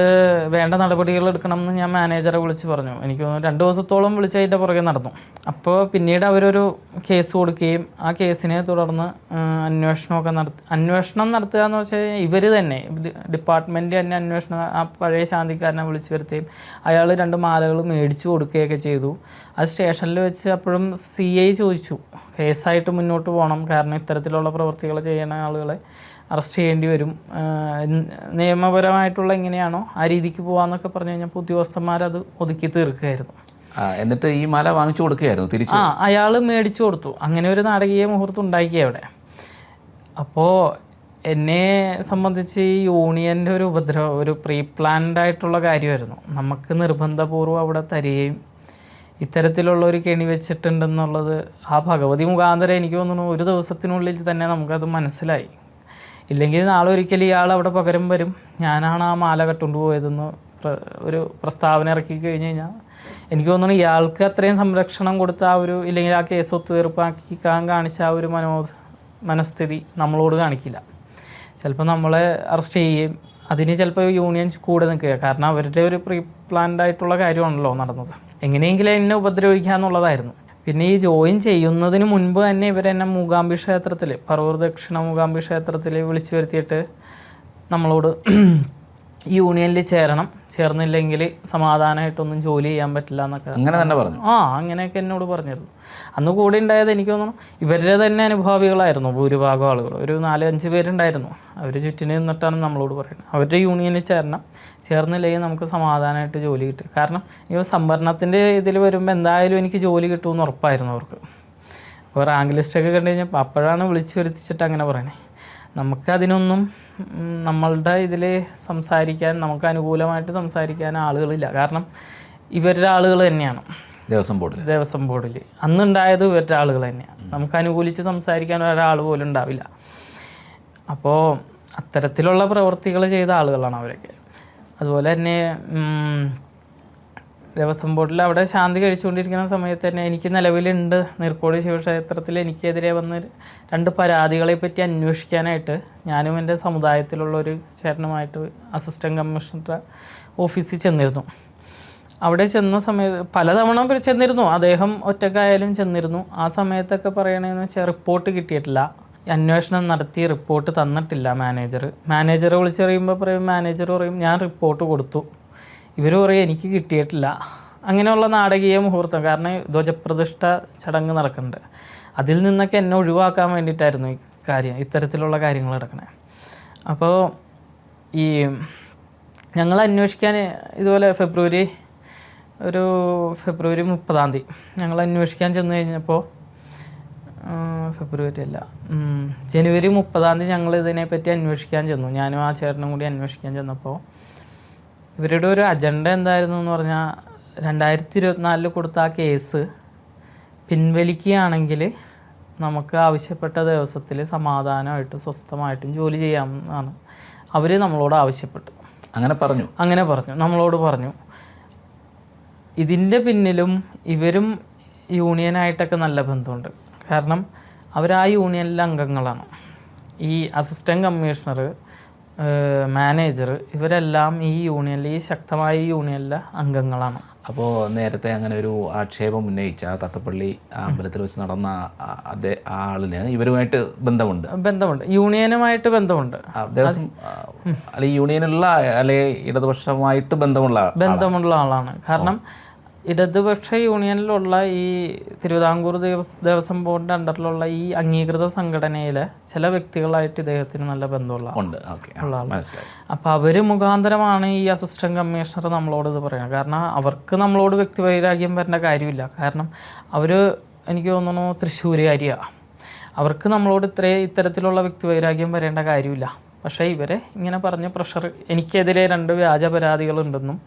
Speaker 2: വേണ്ട നടപടികൾ എടുക്കണം എന്ന് ഞാൻ മാനേജറെ വിളിച്ച് പറഞ്ഞു. എനിക്ക് 2 ദിവസത്തോളം വിളിച്ച് അതിൻ്റെ പുറകെ നടന്നു. അപ്പോൾ പിന്നീട് അവരൊരു കേസ് കൊടുക്കുകയും ആ കേസിനെ തുടർന്ന് അന്വേഷണം നടത്തുക എന്ന് വെച്ചാൽ ഇവർ തന്നെ ഡിപ്പാർട്ട്മെൻറ്റ് തന്നെ അന്വേഷണം, ആ പഴയ ശാന്തിക്കാരനെ വിളിച്ചു വരുത്തുകയും അയാൾ 2 മാലകൾ മേടിച്ചു കൊടുക്കുകയൊക്കെ ചെയ്തു. അത് സ്റ്റേഷനിൽ വെച്ച് അപ്പോഴും CI ചോദിച്ചു, കേസായിട്ട് മുന്നോട്ട് പോകണം, കാരണം ഇത്തരത്തിലുള്ള പ്രവൃത്തികൾ ചെയ്യുന്ന ആളുകളെ അറസ്റ്റ് ചെയ്യേണ്ടി വരും, നിയമപരമായിട്ടുള്ള എങ്ങനെയാണോ ആ രീതിക്ക് പോകാമെന്നൊക്കെ പറഞ്ഞു കഴിഞ്ഞപ്പോൾ ഉദ്യോഗസ്ഥന്മാരത് ഒതുക്കി തീർക്കുകയായിരുന്നു.
Speaker 1: എന്നിട്ട് ഈ മാല വാങ്ങിച്ചു കൊടുക്കുകയായിരുന്നു തിരിച്ച്?
Speaker 2: അയാൾ മേടിച്ചു കൊടുത്തു. അങ്ങനെ ഒരു നാടകീയ മുഹൂർത്തം ഉണ്ടാക്കി അവിടെ. അപ്പോൾ എന്നെ സംബന്ധിച്ച് ഈ യൂണിയൻ്റെ ഒരു ഉപദ്രവം ഒരു പ്രീ പ്ലാൻഡ് ആയിട്ടുള്ള കാര്യമായിരുന്നു. നമുക്ക് നിർബന്ധപൂർവ്വം അവിടെ തരികയും ഇത്തരത്തിലുള്ള ഒരു കെണി വെച്ചിട്ടുണ്ടെന്നുള്ളത് ആ ഭഗവതി മുഖാന്തരം എനിക്ക് തോന്നുന്നു ഒരു ദിവസത്തിനുള്ളിൽ തന്നെ നമുക്കത് മനസ്സിലായി. ഇല്ലെങ്കിൽ നാളെ ഒരിക്കലും ഇയാൾ അവിടെ പകരം വരും, ഞാനാണ് ആ മാല കട്ടുകൊണ്ട് പോയതെന്ന് ഒരു പ്രസ്താവന ഇറക്കി കഴിഞ്ഞ് കഴിഞ്ഞാൽ എനിക്ക് തോന്നുന്നു ഇയാൾക്ക് അത്രയും സംരക്ഷണം കൊടുത്ത ആ ഒരു, ഇല്ലെങ്കിൽ ആ കേസ് ഒത്തുതീർപ്പാക്കാൻ കാണിച്ച ആ ഒരു മനസ്ഥിതി നമ്മളോട് കാണിക്കില്ല. ചിലപ്പോൾ നമ്മളെ അറസ്റ്റ് ചെയ്യുകയും അതിന് ചിലപ്പോൾ യൂണിയൻ കൂടെ നിൽക്കുക, കാരണം അവരുടെ ഒരു പ്രീ പ്ലാൻഡ് ആയിട്ടുള്ള കാര്യമാണല്ലോ നടന്നത്. എങ്ങനെയെങ്കിലും എന്നെ ഉപദ്രവിക്കുക എന്നുള്ളതായിരുന്നു. പിന്നെ ഈ ജോയിൻ ചെയ്യുന്നതിന് മുൻപ് തന്നെ ഇവരെന്നെ മൂകാംബി ക്ഷേത്രത്തിൽ, പറവൂർ ദക്ഷിണ മൂകാംബി ക്ഷേത്രത്തിൽ വിളിച്ചു വരുത്തിയിട്ട് നമ്മളോട് യൂണിയനിൽ ചേർന്നില്ലെങ്കിൽ സമാധാനമായിട്ടൊന്നും ജോലി ചെയ്യാൻ പറ്റില്ല എന്നൊക്കെ
Speaker 1: അങ്ങനെ തന്നെ പറഞ്ഞു.
Speaker 2: അങ്ങനെയൊക്കെ എന്നോട് പറഞ്ഞിരുന്നു. അന്ന് കൂടെ ഉണ്ടായത് എനിക്ക് തോന്നുന്നു ഇവരുടെ തന്നെ അനുഭാവികളായിരുന്നു ഭൂരിഭാഗം ആളുകൾ, ഒരു 4-5 പേരുണ്ടായിരുന്നു. അവർ ചുറ്റിന് നിന്നിട്ടാണ് നമ്മളോട് പറയുന്നത് അവരുടെ യൂണിയനിൽ ചേർന്നില്ലെങ്കിൽ നമുക്ക് സമാധാനമായിട്ട് ജോലി കിട്ടും. കാരണം ഈ സംവരണത്തിൻ്റെ ഇതിൽ വരുമ്പോൾ എന്തായാലും എനിക്ക് ജോലി കിട്ടുമെന്ന് ഉറപ്പായിരുന്നു അവർക്ക്. അപ്പോൾ റാങ്ക് ലിസ്റ്റൊക്കെ കണ്ടു കഴിഞ്ഞപ്പോൾ അപ്പോഴാണ് വിളിച്ചു വരുത്തിച്ചിട്ട് അങ്ങനെ പറയണേ. നമുക്കതിനൊന്നും നമ്മളുടെ ഇതിൽ സംസാരിക്കാൻ, നമുക്ക് അനുകൂലമായിട്ട് സംസാരിക്കാൻ ആളുകളില്ല. കാരണം ഇവരുടെ ആളുകൾ തന്നെയാണ് ദേവസ്വം ബോർഡിൽ അന്നുണ്ടായത് ഇവരുടെ ആളുകൾ തന്നെയാണ്. നമുക്ക് അനുകൂലിച്ച് സംസാരിക്കാൻ ഒരാൾ പോലും ഉണ്ടാവില്ല. അപ്പോൾ അത്തരത്തിലുള്ള പ്രവൃത്തികൾ ചെയ്ത ആളുകളാണ് അവരൊക്കെ. അതുപോലെ തന്നെ ദേവസ്വം ബോർഡിൽ അവിടെ ശാന്തി കഴിച്ചുകൊണ്ടിരിക്കുന്ന സമയത്ത് തന്നെ എനിക്ക് നിലവിലുണ്ട് നീർക്കോട് ശിവക്ഷേത്രത്തിൽ എനിക്കെതിരെ വന്ന് 2 പരാതികളെ പറ്റി അന്വേഷിക്കാനായിട്ട് ഞാനും എൻ്റെ സമുദായത്തിലുള്ള ഒരു ചേട്ടനുമായിട്ട് അസിസ്റ്റൻറ്റ് കമ്മീഷണറുടെ ഓഫീസിൽ ചെന്നിരുന്നു. അവിടെ ചെന്ന സമയത്ത് പലതവണ ചെന്നിരുന്നു, അദ്ദേഹം ഒറ്റക്കായാലും ചെന്നിരുന്നു. ആ സമയത്തൊക്കെ പറയണതെന്ന് വെച്ചാൽ റിപ്പോർട്ട് കിട്ടിയിട്ടില്ല, അന്വേഷണം നടത്തി റിപ്പോർട്ട് തന്നിട്ടില്ല മാനേജറെ വിളിച്ചറിയുമ്പോൾ പറയും, മാനേജർ പറയും ഞാൻ റിപ്പോർട്ട് കൊടുത്തു, ഇവർ പറയും എനിക്ക് കിട്ടിയിട്ടില്ല. അങ്ങനെയുള്ള നാടകീയ മുഹൂർത്തം. കാരണം ധ്വജപ്രതിഷ്ഠ ചടങ്ങ് നടക്കുന്നുണ്ട്, അതിൽ നിന്നൊക്കെ എന്നെ ഒഴിവാക്കാൻ വേണ്ടിയിട്ടായിരുന്നു ഈ ഇത്തരത്തിലുള്ള കാര്യങ്ങൾ നടക്കണേ. അപ്പോൾ ഈ ഞങ്ങൾ അന്വേഷിക്കാൻ ഇതുപോലെ ഫെബ്രുവരി 30 ഞങ്ങൾ അന്വേഷിക്കാൻ ചെന്ന് കഴിഞ്ഞപ്പോൾ ജനുവരി 30 ഞങ്ങൾ ഇതിനെപ്പറ്റി അന്വേഷിക്കാൻ ചെന്നു. ഞാനും ആ ചേട്ടനും കൂടി അന്വേഷിക്കാൻ ചെന്നപ്പോൾ ഇവരുടെ ഒരു അജണ്ട എന്തായിരുന്നു എന്ന് പറഞ്ഞാൽ 2024 കൊടുത്ത ആ കേസ് പിൻവലിക്കുകയാണെങ്കിൽ നമുക്ക് ആവശ്യപ്പെട്ട ദിവസത്തിൽ സമാധാനമായിട്ട് സ്വസ്ഥമായിട്ടും ജോലി ചെയ്യാമെന്നാണ് അവർ നമ്മളോട് ആവശ്യപ്പെട്ടു. അങ്ങനെ പറഞ്ഞു, നമ്മളോട് പറഞ്ഞു. ഇതിൻ്റെ പിന്നിലും ഇവരും യൂണിയനായിട്ടൊക്കെ നല്ല ബന്ധമുണ്ട്. കാരണം അവർ ആ യൂണിയനിലെ അംഗങ്ങളാണ്. ഈ അസിസ്റ്റൻറ്റ് കമ്മീഷണർ, മാനേജർ, ഇവരെല്ലാം ഈ യൂണിയനിൽ, ഈ ശക്തമായ യൂണിയനിലെ അംഗങ്ങളാണ്.
Speaker 1: അപ്പോൾ നേരത്തെ അങ്ങനെ ഒരു ആക്ഷേപം ഉന്നയിച്ച തത്തപ്പള്ളി അമ്പലത്തിൽ വെച്ച് നടന്ന ആ ആളിന് ഇവരുമായിട്ട് ബന്ധമുണ്ട്,
Speaker 2: യൂണിയനുമായിട്ട് ബന്ധമുണ്ട്.
Speaker 1: ദേവസ്വം അല്ലെ യൂണിയനുള്ള അല്ലെ ഇടതുപക്ഷമായിട്ട് ബന്ധമുള്ള
Speaker 2: ആളാണ്. കാരണം ഇടതുപക്ഷ യൂണിയനിലുള്ള ഈ തിരുവിതാംകൂർ ദേവസ്വം ബോർഡിൻ്റെ അണ്ടറിലുള്ള ഈ അംഗീകൃത സംഘടനയിലെ ചില വ്യക്തികളായിട്ട് ഇദ്ദേഹത്തിന് നല്ല ബന്ധമുള്ള ആളാണ്. അപ്പോൾ അവർ മുഖാന്തരമാണ് ഈ അസിസ്റ്റൻറ്റ് കമ്മീഷണർ നമ്മളോട് ഇത് പറയുന്നത്. കാരണം അവർക്ക് നമ്മളോട് വ്യക്തിവൈരാഗ്യം വരേണ്ട കാര്യമില്ല. കാരണം അവർ, എനിക്ക് തോന്നുന്നു, തൃശ്ശൂരുകാരിയാണ്. അവർക്ക് നമ്മളോട് ഇത്തരത്തിലുള്ള വ്യക്തിവൈരാഗ്യം വരേണ്ട കാര്യമില്ല. പക്ഷേ ഇവരെ ഇങ്ങനെ പറഞ്ഞ പ്രഷർ, എനിക്കെതിരെ 2 വ്യാജ പരാതികളുണ്ടെന്നും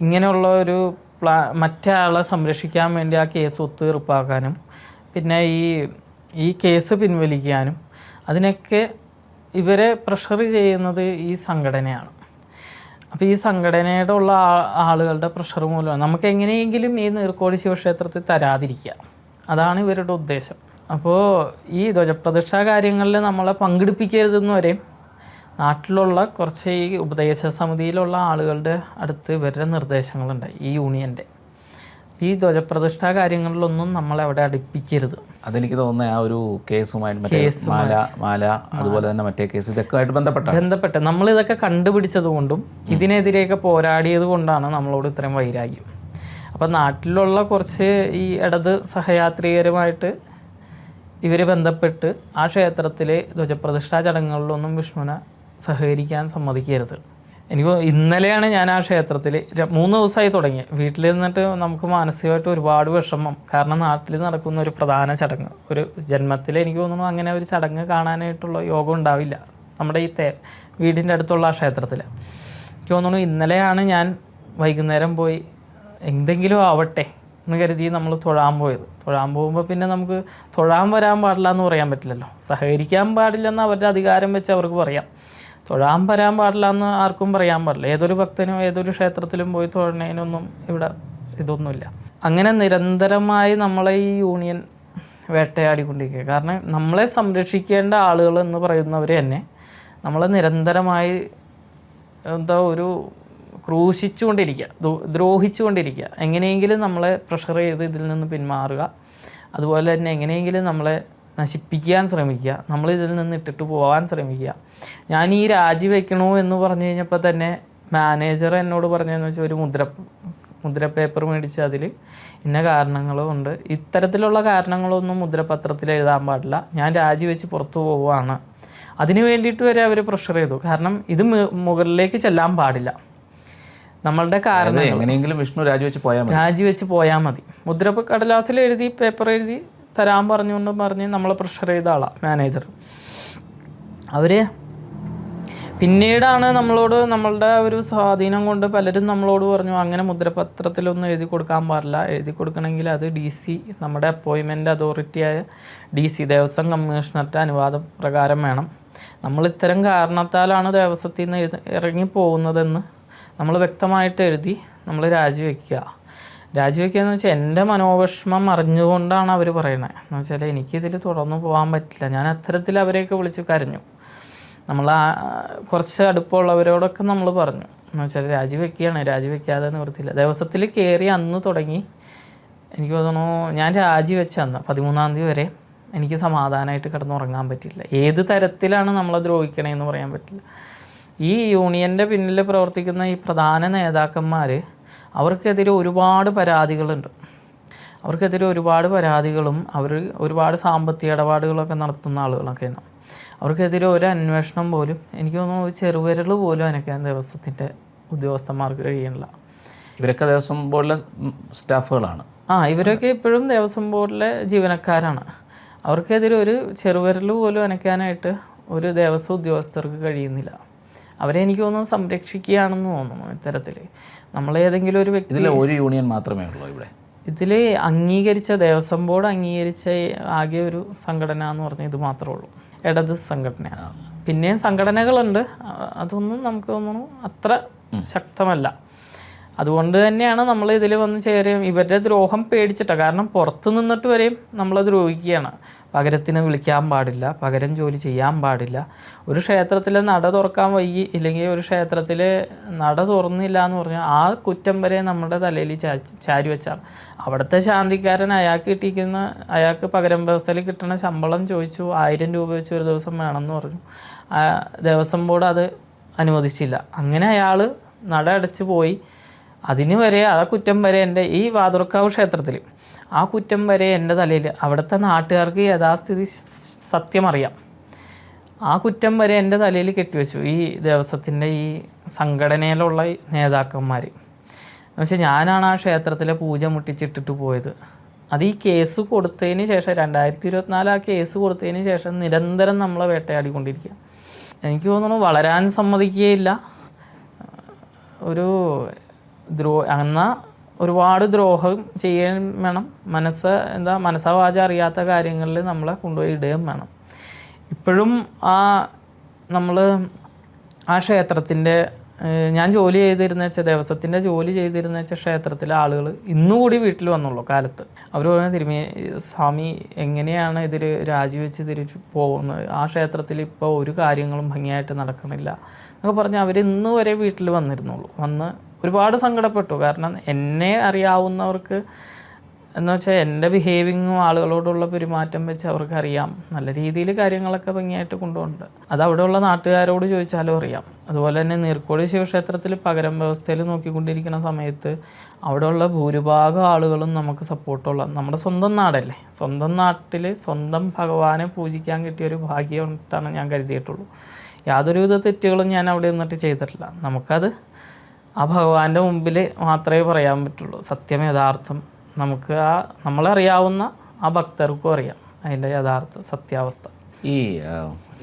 Speaker 2: ഇങ്ങനെയുള്ള ഒരു മറ്റേ ആളെ സംരക്ഷിക്കാൻ വേണ്ടി ആ കേസ് ഒത്തുതീർപ്പാക്കാനും പിന്നെ ഈ കേസ് പിൻവലിക്കാനും അതിനൊക്കെ ഇവരെ പ്രഷർ ചെയ്യുന്നത് ഈ സംഘടനയാണ്. അപ്പോൾ ഈ സംഘടനയുടെ ഉള്ള ആളുകളുടെ പ്രഷർ മൂലമാണ് നമുക്ക് എങ്ങനെയെങ്കിലും ഈ നീർക്കോടി ശിവക്ഷേത്രത്തിൽ തരാതിരിക്കുക. അതാണ് ഇവരുടെ ഉദ്ദേശം. അപ്പോൾ ഈ ധ്വജപ്രതിഷ്ഠാ കാര്യങ്ങളിൽ നമ്മളെ പങ്കെടുപ്പിക്കരുതെന്ന് വരെയും നാട്ടിലുള്ള കുറച്ച് ഈ ഉപദേശ സമിതിയിലുള്ള ആളുകളുടെ അടുത്ത് ഇവരുടെ നിർദ്ദേശങ്ങളുണ്ടായി. ഈ യൂണിയൻ്റെ ഈ ധ്വജപ്രതിഷ്ഠാ കാര്യങ്ങളിലൊന്നും നമ്മളെ അവിടെ അടുപ്പിക്കരുത്.
Speaker 1: അതെനിക്ക് തോന്നുന്നത് ആ ഒരു കേസുമായിട്ട് മാല അതുപോലെ തന്നെ മറ്റേ കേസ് ഇതൊക്കെ ആയിട്ട് ബന്ധപ്പെട്ട്
Speaker 2: നമ്മളിതൊക്കെ കണ്ടുപിടിച്ചത് കൊണ്ടും ഇതിനെതിരെയൊക്കെ പോരാടിയത് കൊണ്ടാണ് നമ്മളോട് ഇത്രയും വൈരാഗ്യം. അപ്പം നാട്ടിലുള്ള കുറച്ച് ഈ ഇടത് സഹയാത്രികരുമായിട്ട് ഇവർ ബന്ധപ്പെട്ട് ആ ക്ഷേത്രത്തിലെ ധ്വജപ്രതിഷ്ഠാ ചടങ്ങുകളിലൊന്നും വിഷ്ണുവിനെ സഹകരിക്കാൻ സമ്മതിക്കരുത്. എനിക്ക് ഇന്നലെയാണ് ഞാൻ ആ ക്ഷേത്രത്തിൽ 3 ദിവസമായി തുടങ്ങി. വീട്ടിൽ നിന്നിട്ട് നമുക്ക് മാനസികമായിട്ട് ഒരുപാട് വിഷമം. കാരണം നാട്ടിൽ നടക്കുന്ന ഒരു പ്രധാന ചടങ്ങ്, ഒരു ജന്മത്തിൽ എനിക്ക് തോന്നുന്നു അങ്ങനെ ഒരു ചടങ്ങ് കാണാനായിട്ടുള്ള യോഗം ഉണ്ടാവില്ല നമ്മുടെ ഈ വീടിൻ്റെ അടുത്തുള്ള ആ ക്ഷേത്രത്തിൽ. എനിക്ക് തോന്നുന്നു ഇന്നലെയാണ് ഞാൻ വൈകുന്നേരം പോയി എന്തെങ്കിലും ആവട്ടെ എന്ന് കരുതി നമ്മൾ തൊഴാൻ പോകുമ്പോൾ പിന്നെ നമുക്ക് തൊഴാൻ വരാൻ പാടില്ല എന്ന് പറയാൻ പറ്റില്ലല്ലോ. സഹകരിക്കാൻ പാടില്ലെന്ന് അവരുടെ അധികാരം വെച്ച് അവർക്ക് പറയാം. തൊഴാൻ വരാൻ പാടില്ല എന്ന് ആർക്കും പറയാൻ പാടില്ല. ഏതൊരു ഭക്തനും ഏതൊരു ക്ഷേത്രത്തിലും പോയി തൊഴണതിനൊന്നും ഇവിടെ ഇതൊന്നുമില്ല. അങ്ങനെ നിരന്തരമായി നമ്മളെ ഈ യൂണിയൻ വേട്ടയാടിക്കൊണ്ടിരിക്കുക. കാരണം നമ്മളെ സംരക്ഷിക്കേണ്ട ആളുകൾ എന്ന് പറയുന്നവർ തന്നെ നമ്മളെ നിരന്തരമായി ഒരു ക്രൂശിച്ചുകൊണ്ടിരിക്കുക, ദ്രോഹിച്ചുകൊണ്ടിരിക്കുക. എങ്ങനെയെങ്കിലും നമ്മളെ പ്രഷർ ചെയ്ത് ഇതിൽ നിന്ന് പിന്മാറുക, അതുപോലെ തന്നെ എങ്ങനെയെങ്കിലും നമ്മളെ നശിപ്പിക്കാൻ ശ്രമിക്കുക, നമ്മളിതിൽ നിന്ന് ഇട്ടിട്ട് പോകാൻ ശ്രമിക്കുക. ഞാൻ ഈ രാജിവെക്കണോ എന്ന് പറഞ്ഞു കഴിഞ്ഞപ്പോൾ തന്നെ മാനേജർ എന്നോട് പറഞ്ഞതെന്ന് വെച്ചാൽ ഒരു മുദ്ര പേപ്പർ മേടിച്ച് അതിൽ ഇന്ന കാരണങ്ങളും ഉണ്ട്, ഇത്തരത്തിലുള്ള കാരണങ്ങളൊന്നും മുദ്രപത്രത്തിൽ എഴുതാൻ പാടില്ല, ഞാൻ രാജിവെച്ച് പുറത്തു പോവുകയാണ്. അതിന് വേണ്ടിയിട്ട് വരെ അവർ പ്രഷർ ചെയ്തു. കാരണം ഇത് മുകളിലേക്ക് ചെല്ലാൻ പാടില്ല. നമ്മളുടെ കാരണം
Speaker 1: എങ്ങനെയെങ്കിലും വിഷ്ണു
Speaker 2: രാജിവെച്ച് പോയാൽ മതി. കടലാസിൽ എഴുതി പേപ്പർ എഴുതി തരാൻ പറഞ്ഞ് നമ്മളെ പ്രഷർ ചെയ്ത ആളാണ് മാനേജർ. അവർ പിന്നീടാണ് നമ്മളുടെ ഒരു സ്വാധീനം കൊണ്ട് പലരും നമ്മളോട് പറഞ്ഞു അങ്ങനെ മുദ്രപത്രത്തിലൊന്നും എഴുതി കൊടുക്കാൻ പാടില്ല, എഴുതി കൊടുക്കണമെങ്കിൽ അത് DC, നമ്മുടെ അപ്പോയിൻമെൻറ്റ് അതോറിറ്റിയായ DC ദേവസ്വം കമ്മീഷണറുടെ അനുവാദ പ്രകാരം വേണം. നമ്മൾ ഇത്തരം കാരണത്താലാണ് ദേവസ്വത്തിൽ നിന്ന് ഇറങ്ങി പോകുന്നതെന്ന് നമ്മൾ വ്യക്തമായിട്ട് എഴുതി നമ്മൾ രാജിവെക്കുക എന്ന് വെച്ചാൽ എൻ്റെ മനോവിഷമം അറിഞ്ഞുകൊണ്ടാണ് അവർ പറയണത്. എന്ന് വെച്ചാൽ എനിക്കിതിൽ തുടർന്ന് പോകാൻ പറ്റില്ല. ഞാൻ അത്തരത്തിൽ അവരെയൊക്കെ വിളിച്ച് കരഞ്ഞു. നമ്മൾ കുറച്ച് അടുപ്പമുള്ളവരോടൊക്കെ നമ്മൾ പറഞ്ഞു എന്ന് വെച്ചാൽ രാജിവെക്കാതെ നിവൃത്തിയില്ല. ദേവസ്വത്തിൽ കയറി അന്ന് തുടങ്ങി എനിക്ക് തോന്നുന്നു ഞാൻ രാജിവെച്ച അന്ന് 13-ാം തീയതി വരെ എനിക്ക് സമാധാനമായിട്ട് കിടന്നുറങ്ങാൻ പറ്റില്ല. ഏത് തരത്തിലാണ് നമ്മളെ ദ്രോഹിക്കണേന്ന് പറയാൻ പറ്റില്ല. ഈ യൂണിയൻ്റെ പിന്നിൽ പ്രവർത്തിക്കുന്ന ഈ പ്രധാന നേതാക്കന്മാർ അവർക്കെതിരെ ഒരുപാട് പരാതികളുണ്ട്. അവർ ഒരുപാട് സാമ്പത്തിക ഇടപാടുകളൊക്കെ നടത്തുന്ന ആളുകളൊക്കെയാണ്. അവർക്കെതിരെ ഒരു അന്വേഷണം പോലും, എനിക്ക് തോന്നുന്നു ഒരു ചെറുവിരൽ പോലും അനക്കാൻ ദേവസ്വത്തിൻ്റെ ഉദ്യോഗസ്ഥന്മാർക്ക് കഴിയണില്ല.
Speaker 1: ഇവരൊക്കെ ദേവസ്വം ബോർഡിലെ സ്റ്റാഫുകളാണ്.
Speaker 2: ഇവരൊക്കെ ഇപ്പോഴും ദേവസ്വം ബോർഡിലെ ജീവനക്കാരാണ്. അവർക്കെതിരെ ഒരു ചെറുവിരൽ പോലും അനക്കാനായിട്ട് ഒരു ദേവസ്വം ഉദ്യോഗസ്ഥർക്ക് കഴിയുന്നില്ല. അവരെ എനിക്ക് തോന്നുന്നു സംരക്ഷിക്കുകയാണെന്ന് തോന്നുന്നു. ഇത്തരത്തിൽ നമ്മളേതെങ്കിലും ഒരു വ്യക്തി,
Speaker 1: ഒരു യൂണിയൻ മാത്രമേ ഉള്ളൂ ഇവിടെ.
Speaker 2: ഇതിൽ അംഗീകരിച്ച ദേവസ്വം ബോർഡ് അംഗീകരിച്ച ആകെ ഒരു സംഘടന എന്ന് പറഞ്ഞാൽ ഇത് മാത്രമേ ഉള്ളൂ, ഇടത് സംഘടനയാണ്. പിന്നെയും സംഘടനകളുണ്ട്, അതൊന്നും നമുക്ക് തോന്നുന്നു അത്ര ശക്തമല്ല. അതുകൊണ്ട് തന്നെയാണ് നമ്മൾ ഇതിൽ വന്ന് ചേരുകയും ഇവരുടെ ദ്രോഹം പേടിച്ചിട്ടാണ്. കാരണം പുറത്ത് നിന്നിട്ട് വരെയും നമ്മളെ ദ്രോഹിക്കുകയാണ്. പകരത്തിന് വിളിക്കാൻ പാടില്ല, പകരം ജോലി ചെയ്യാൻ പാടില്ല. ഒരു ക്ഷേത്രത്തിൽ നട തുറക്കാൻ വൈകി, ഇല്ലെങ്കിൽ ഒരു ക്ഷേത്രത്തിൽ നട തുറന്നില്ല എന്ന് പറഞ്ഞാൽ ആ കുറ്റം വരെ നമ്മുടെ തലയിൽ ചാരി വെച്ചാൽ അവിടുത്തെ ശാന്തിക്കാരൻ അയാൾക്ക് പകരം വ്യവസ്ഥയിൽ കിട്ടുന്ന ശമ്പളം ചോദിച്ചു 1000 രൂപ വെച്ച് ഒരു ദിവസം വേണമെന്ന് പറഞ്ഞു. ദേവസ്വം ബോർഡ് അത് അനുവദിച്ചില്ല. അങ്ങനെ അയാൾ നട അടച്ച് പോയി. അതിന് വരെ ആ കുറ്റം വരെ എൻ്റെ ഈ വാതുർക്കാവ് ക്ഷേത്രത്തിൽ ആ കുറ്റം വരെ എൻ്റെ തലയിൽ അവിടുത്തെ നാട്ടുകാർക്ക് യഥാസ്ഥിതി സത്യം അറിയാം. ആ കുറ്റം വരെ എൻ്റെ തലയിൽ കെട്ടിവെച്ചു ഈ ദേവസ്വത്തിൻ്റെ ഈ സംഘടനയിലുള്ള നേതാക്കന്മാർ. എന്നുവെച്ചാൽ ഞാനാണ് ആ ക്ഷേത്രത്തിലെ പൂജ മുട്ടിച്ചിട്ടിട്ട് പോയത്. അത് ഈ കേസ് കൊടുത്തതിന് ശേഷം 2024 ആ കേസ് കൊടുത്തതിന് ശേഷം നിരന്തരം നമ്മളെ വേട്ടയാടിക്കൊണ്ടിരിക്കുക. എനിക്ക് തോന്നുന്നു വളരാൻ സമ്മതിക്കുകയില്ല. എന്നാൽ ഒരുപാട് ദ്രോഹം ചെയ്യാൻ വേണം. മനസ്സാവാച അറിയാത്ത കാര്യങ്ങളിൽ നമ്മളെ കൊണ്ടുപോയി ഇടുകയും വേണം. ഇപ്പോഴും നമ്മൾ ആ ക്ഷേത്രത്തിൻ്റെ ഞാൻ ജോലി ചെയ്തിരുന്ന വെച്ചാൽ ദേവസ്വത്തിൻ്റെ ജോലി ചെയ്തിരുന്ന വെച്ചാൽ ക്ഷേത്രത്തിലെ ആളുകൾ ഇന്നുകൂടി വീട്ടിൽ വന്നുള്ളൂ കാലത്ത്. അവർ പറഞ്ഞ സ്വാമി എങ്ങനെയാണ് ഇതിൽ രാജിവെച്ച് തിരിച്ചു പോകുന്നത്, ആ ക്ഷേത്രത്തിൽ ഇപ്പോൾ ഒരു കാര്യങ്ങളും ഭംഗിയായിട്ട് നടക്കണില്ല എന്നൊക്കെ പറഞ്ഞ് അവർ ഇന്ന് വരെ വീട്ടിൽ വന്നിരുന്നുള്ളൂ. വന്ന് ഒരുപാട് സങ്കടപ്പെട്ടു. കാരണം എന്നെ അറിയാവുന്നവർക്ക് എന്ന് വെച്ചാൽ എൻ്റെ ബിഹേവിങ്ങും ആളുകളോടുള്ള പെരുമാറ്റം വെച്ച് അവർക്കറിയാം നല്ല രീതിയിൽ കാര്യങ്ങളൊക്കെ ഭംഗിയായിട്ട് കൊണ്ടുപോകുന്നുണ്ട്. അത് അവിടെയുള്ള നാട്ടുകാരോട് ചോദിച്ചാലും അറിയാം. അതുപോലെ തന്നെ നീർക്കോളി ശിവക്ഷേത്രത്തിൽ പകരം വ്യവസ്ഥയിൽ നോക്കിക്കൊണ്ടിരിക്കുന്ന സമയത്ത് അവിടെയുള്ള ഭൂരിഭാഗം ആളുകളും നമുക്ക് സപ്പോർട്ടുള്ള നമ്മുടെ സ്വന്തം നാടല്ലേ. സ്വന്തം നാട്ടിൽ സ്വന്തം ഭഗവാനെ പൂജിക്കാൻ കിട്ടിയൊരു ഭാഗ്യമായിട്ടാണ് ഞാൻ കരുതിയിട്ടുള്ളൂ. യാതൊരുവിധ തെറ്റുകളും ഞാൻ അവിടെ നിന്നിട്ട് ചെയ്തിട്ടില്ല. നമുക്കത് ആ ഭഗവാന്റെ മുമ്പിൽ മാത്രമേ പറയാൻ പറ്റുള്ളൂ. സത്യം യഥാർത്ഥം നമുക്ക് നമ്മളറിയാവുന്ന ആ ഭക്തർക്കും അറിയാം അതിൻ്റെ യഥാർത്ഥ സത്യാവസ്ഥ.
Speaker 1: ഈ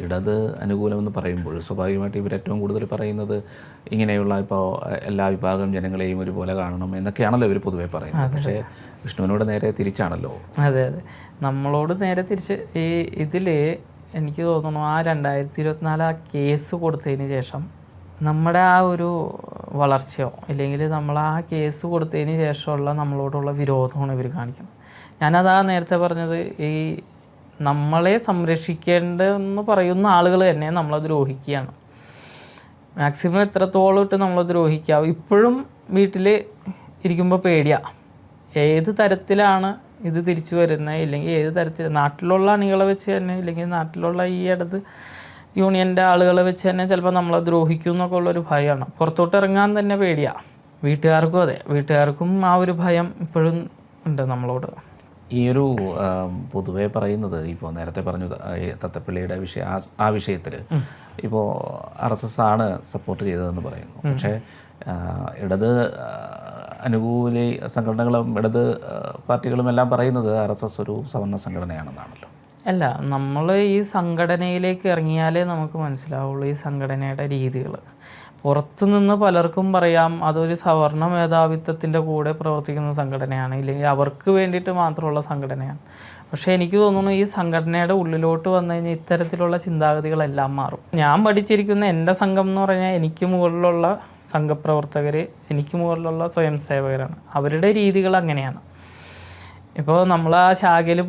Speaker 1: ഇടത് അനുകൂലമെന്ന് പറയുമ്പോൾ സ്വാഭാവികമായിട്ട് ഇവർ ഏറ്റവും കൂടുതൽ പറയുന്നത് ഇങ്ങനെയുള്ള ഇപ്പോൾ എല്ലാ വിഭാഗം ജനങ്ങളെയും ഒരുപോലെ കാണണം എന്നൊക്കെയാണല്ലോ ഇവർ പൊതുവെ പറയുന്നത്. പക്ഷേ വിഷ്ണുവിനോട് നേരെ തിരിച്ചാണല്ലോ.
Speaker 2: അതെ, നമ്മളോട് നേരെ തിരിച്ച് ഇതിൽ എനിക്ക് തോന്നുന്നു ആ 2024 ആ കേസ് കൊടുത്തതിന് ശേഷം നമ്മുടെ ആ ഒരു വളർച്ചയോ ഇല്ലെങ്കിൽ നമ്മൾ ആ കേസ് കൊടുത്തതിന് ശേഷമുള്ള നമ്മളോടുള്ള വിരോധമാണ് ഇവർ കാണിക്കുന്നത്. ഞാനതാ നേരത്തെ പറഞ്ഞത്, ഈ നമ്മളെ സംരക്ഷിക്കേണ്ടതെന്ന് പറയുന്ന ആളുകൾ തന്നെ നമ്മളെ ദ്രോഹിക്കുകയാണ്. മാക്സിമം എത്രത്തോളം ഇട്ട് നമ്മളെ ദ്രോഹിക്കാവും. ഇപ്പോഴും വീട്ടിൽ ഇരിക്കുമ്പോൾ പേടിയാണ് ഏത് തരത്തിലാണ് ഇത് തിരിച്ചു വരുന്നത്, ഇല്ലെങ്കിൽ ഏത് തരത്തിൽ നാട്ടിലുള്ള അണികളെ വെച്ച് തന്നെ ഇല്ലെങ്കിൽ നാട്ടിലുള്ള ഈ ഇടത് യൂണിയൻ്റെ ആളുകളെ വെച്ച് തന്നെ ചിലപ്പോൾ നമ്മളെ ദ്രോഹിക്കും എന്നൊക്കെ ഉള്ളൊരു ഭയമാണ്. പുറത്തോട്ട് ഇറങ്ങാൻ തന്നെ പേടിയാണ്. വീട്ടുകാർക്കും അതെ, വീട്ടുകാർക്കും ആ ഒരു ഭയം ഇപ്പോഴും ഉണ്ട് നമ്മളോട്.
Speaker 1: ഈ ഒരു പൊതുവെ പറയുന്നത് ഇപ്പോൾ നേരത്തെ പറഞ്ഞു തത്തപ്പള്ളിയുടെ ആ വിഷയത്തിൽ ഇപ്പോൾ RSS ആണ് സപ്പോർട്ട് ചെയ്തതെന്ന് പറയുന്നു. പക്ഷേ ഇടത് അനുകൂല സംഘടനകളും ഇടത് പാർട്ടികളും എല്ലാം പറയുന്നത് RSS ഒരു സവർണ്ണ സംഘടനയാണെന്നാണല്ലോ.
Speaker 2: അല്ല, നമ്മൾ ഈ സംഘടനയിലേക്ക് ഇറങ്ങിയാലേ നമുക്ക് മനസ്സിലാവുള്ളൂ ഈ സംഘടനയുടെ രീതികൾ. പുറത്തുനിന്ന് പലർക്കും പറയാം അതൊരു സവർണ മേധാവിത്വത്തിൻ്റെ കൂടെ പ്രവർത്തിക്കുന്ന സംഘടനയാണ്, ഇല്ലെങ്കിൽ അവർക്ക് വേണ്ടിയിട്ട് മാത്രമുള്ള സംഘടനയാണ്. പക്ഷേ എനിക്ക് തോന്നുന്നു ഈ സംഘടനയുടെ ഉള്ളിലോട്ട് വന്നു കഴിഞ്ഞാൽ ഇത്തരത്തിലുള്ള ചിന്താഗതികളെല്ലാം മാറും. ഞാൻ പഠിച്ചിരിക്കുന്ന എൻ്റെ സംഘം എന്ന് പറഞ്ഞാൽ എനിക്ക് മുകളിലുള്ള സംഘപ്രവർത്തകർ, എനിക്ക് മുകളിലുള്ള സ്വയം സേവകരാണ്. അവരുടെ രീതികൾ അങ്ങനെയാണ്. ഇപ്പോൾ നമ്മൾ ആ ശാഖയിൽ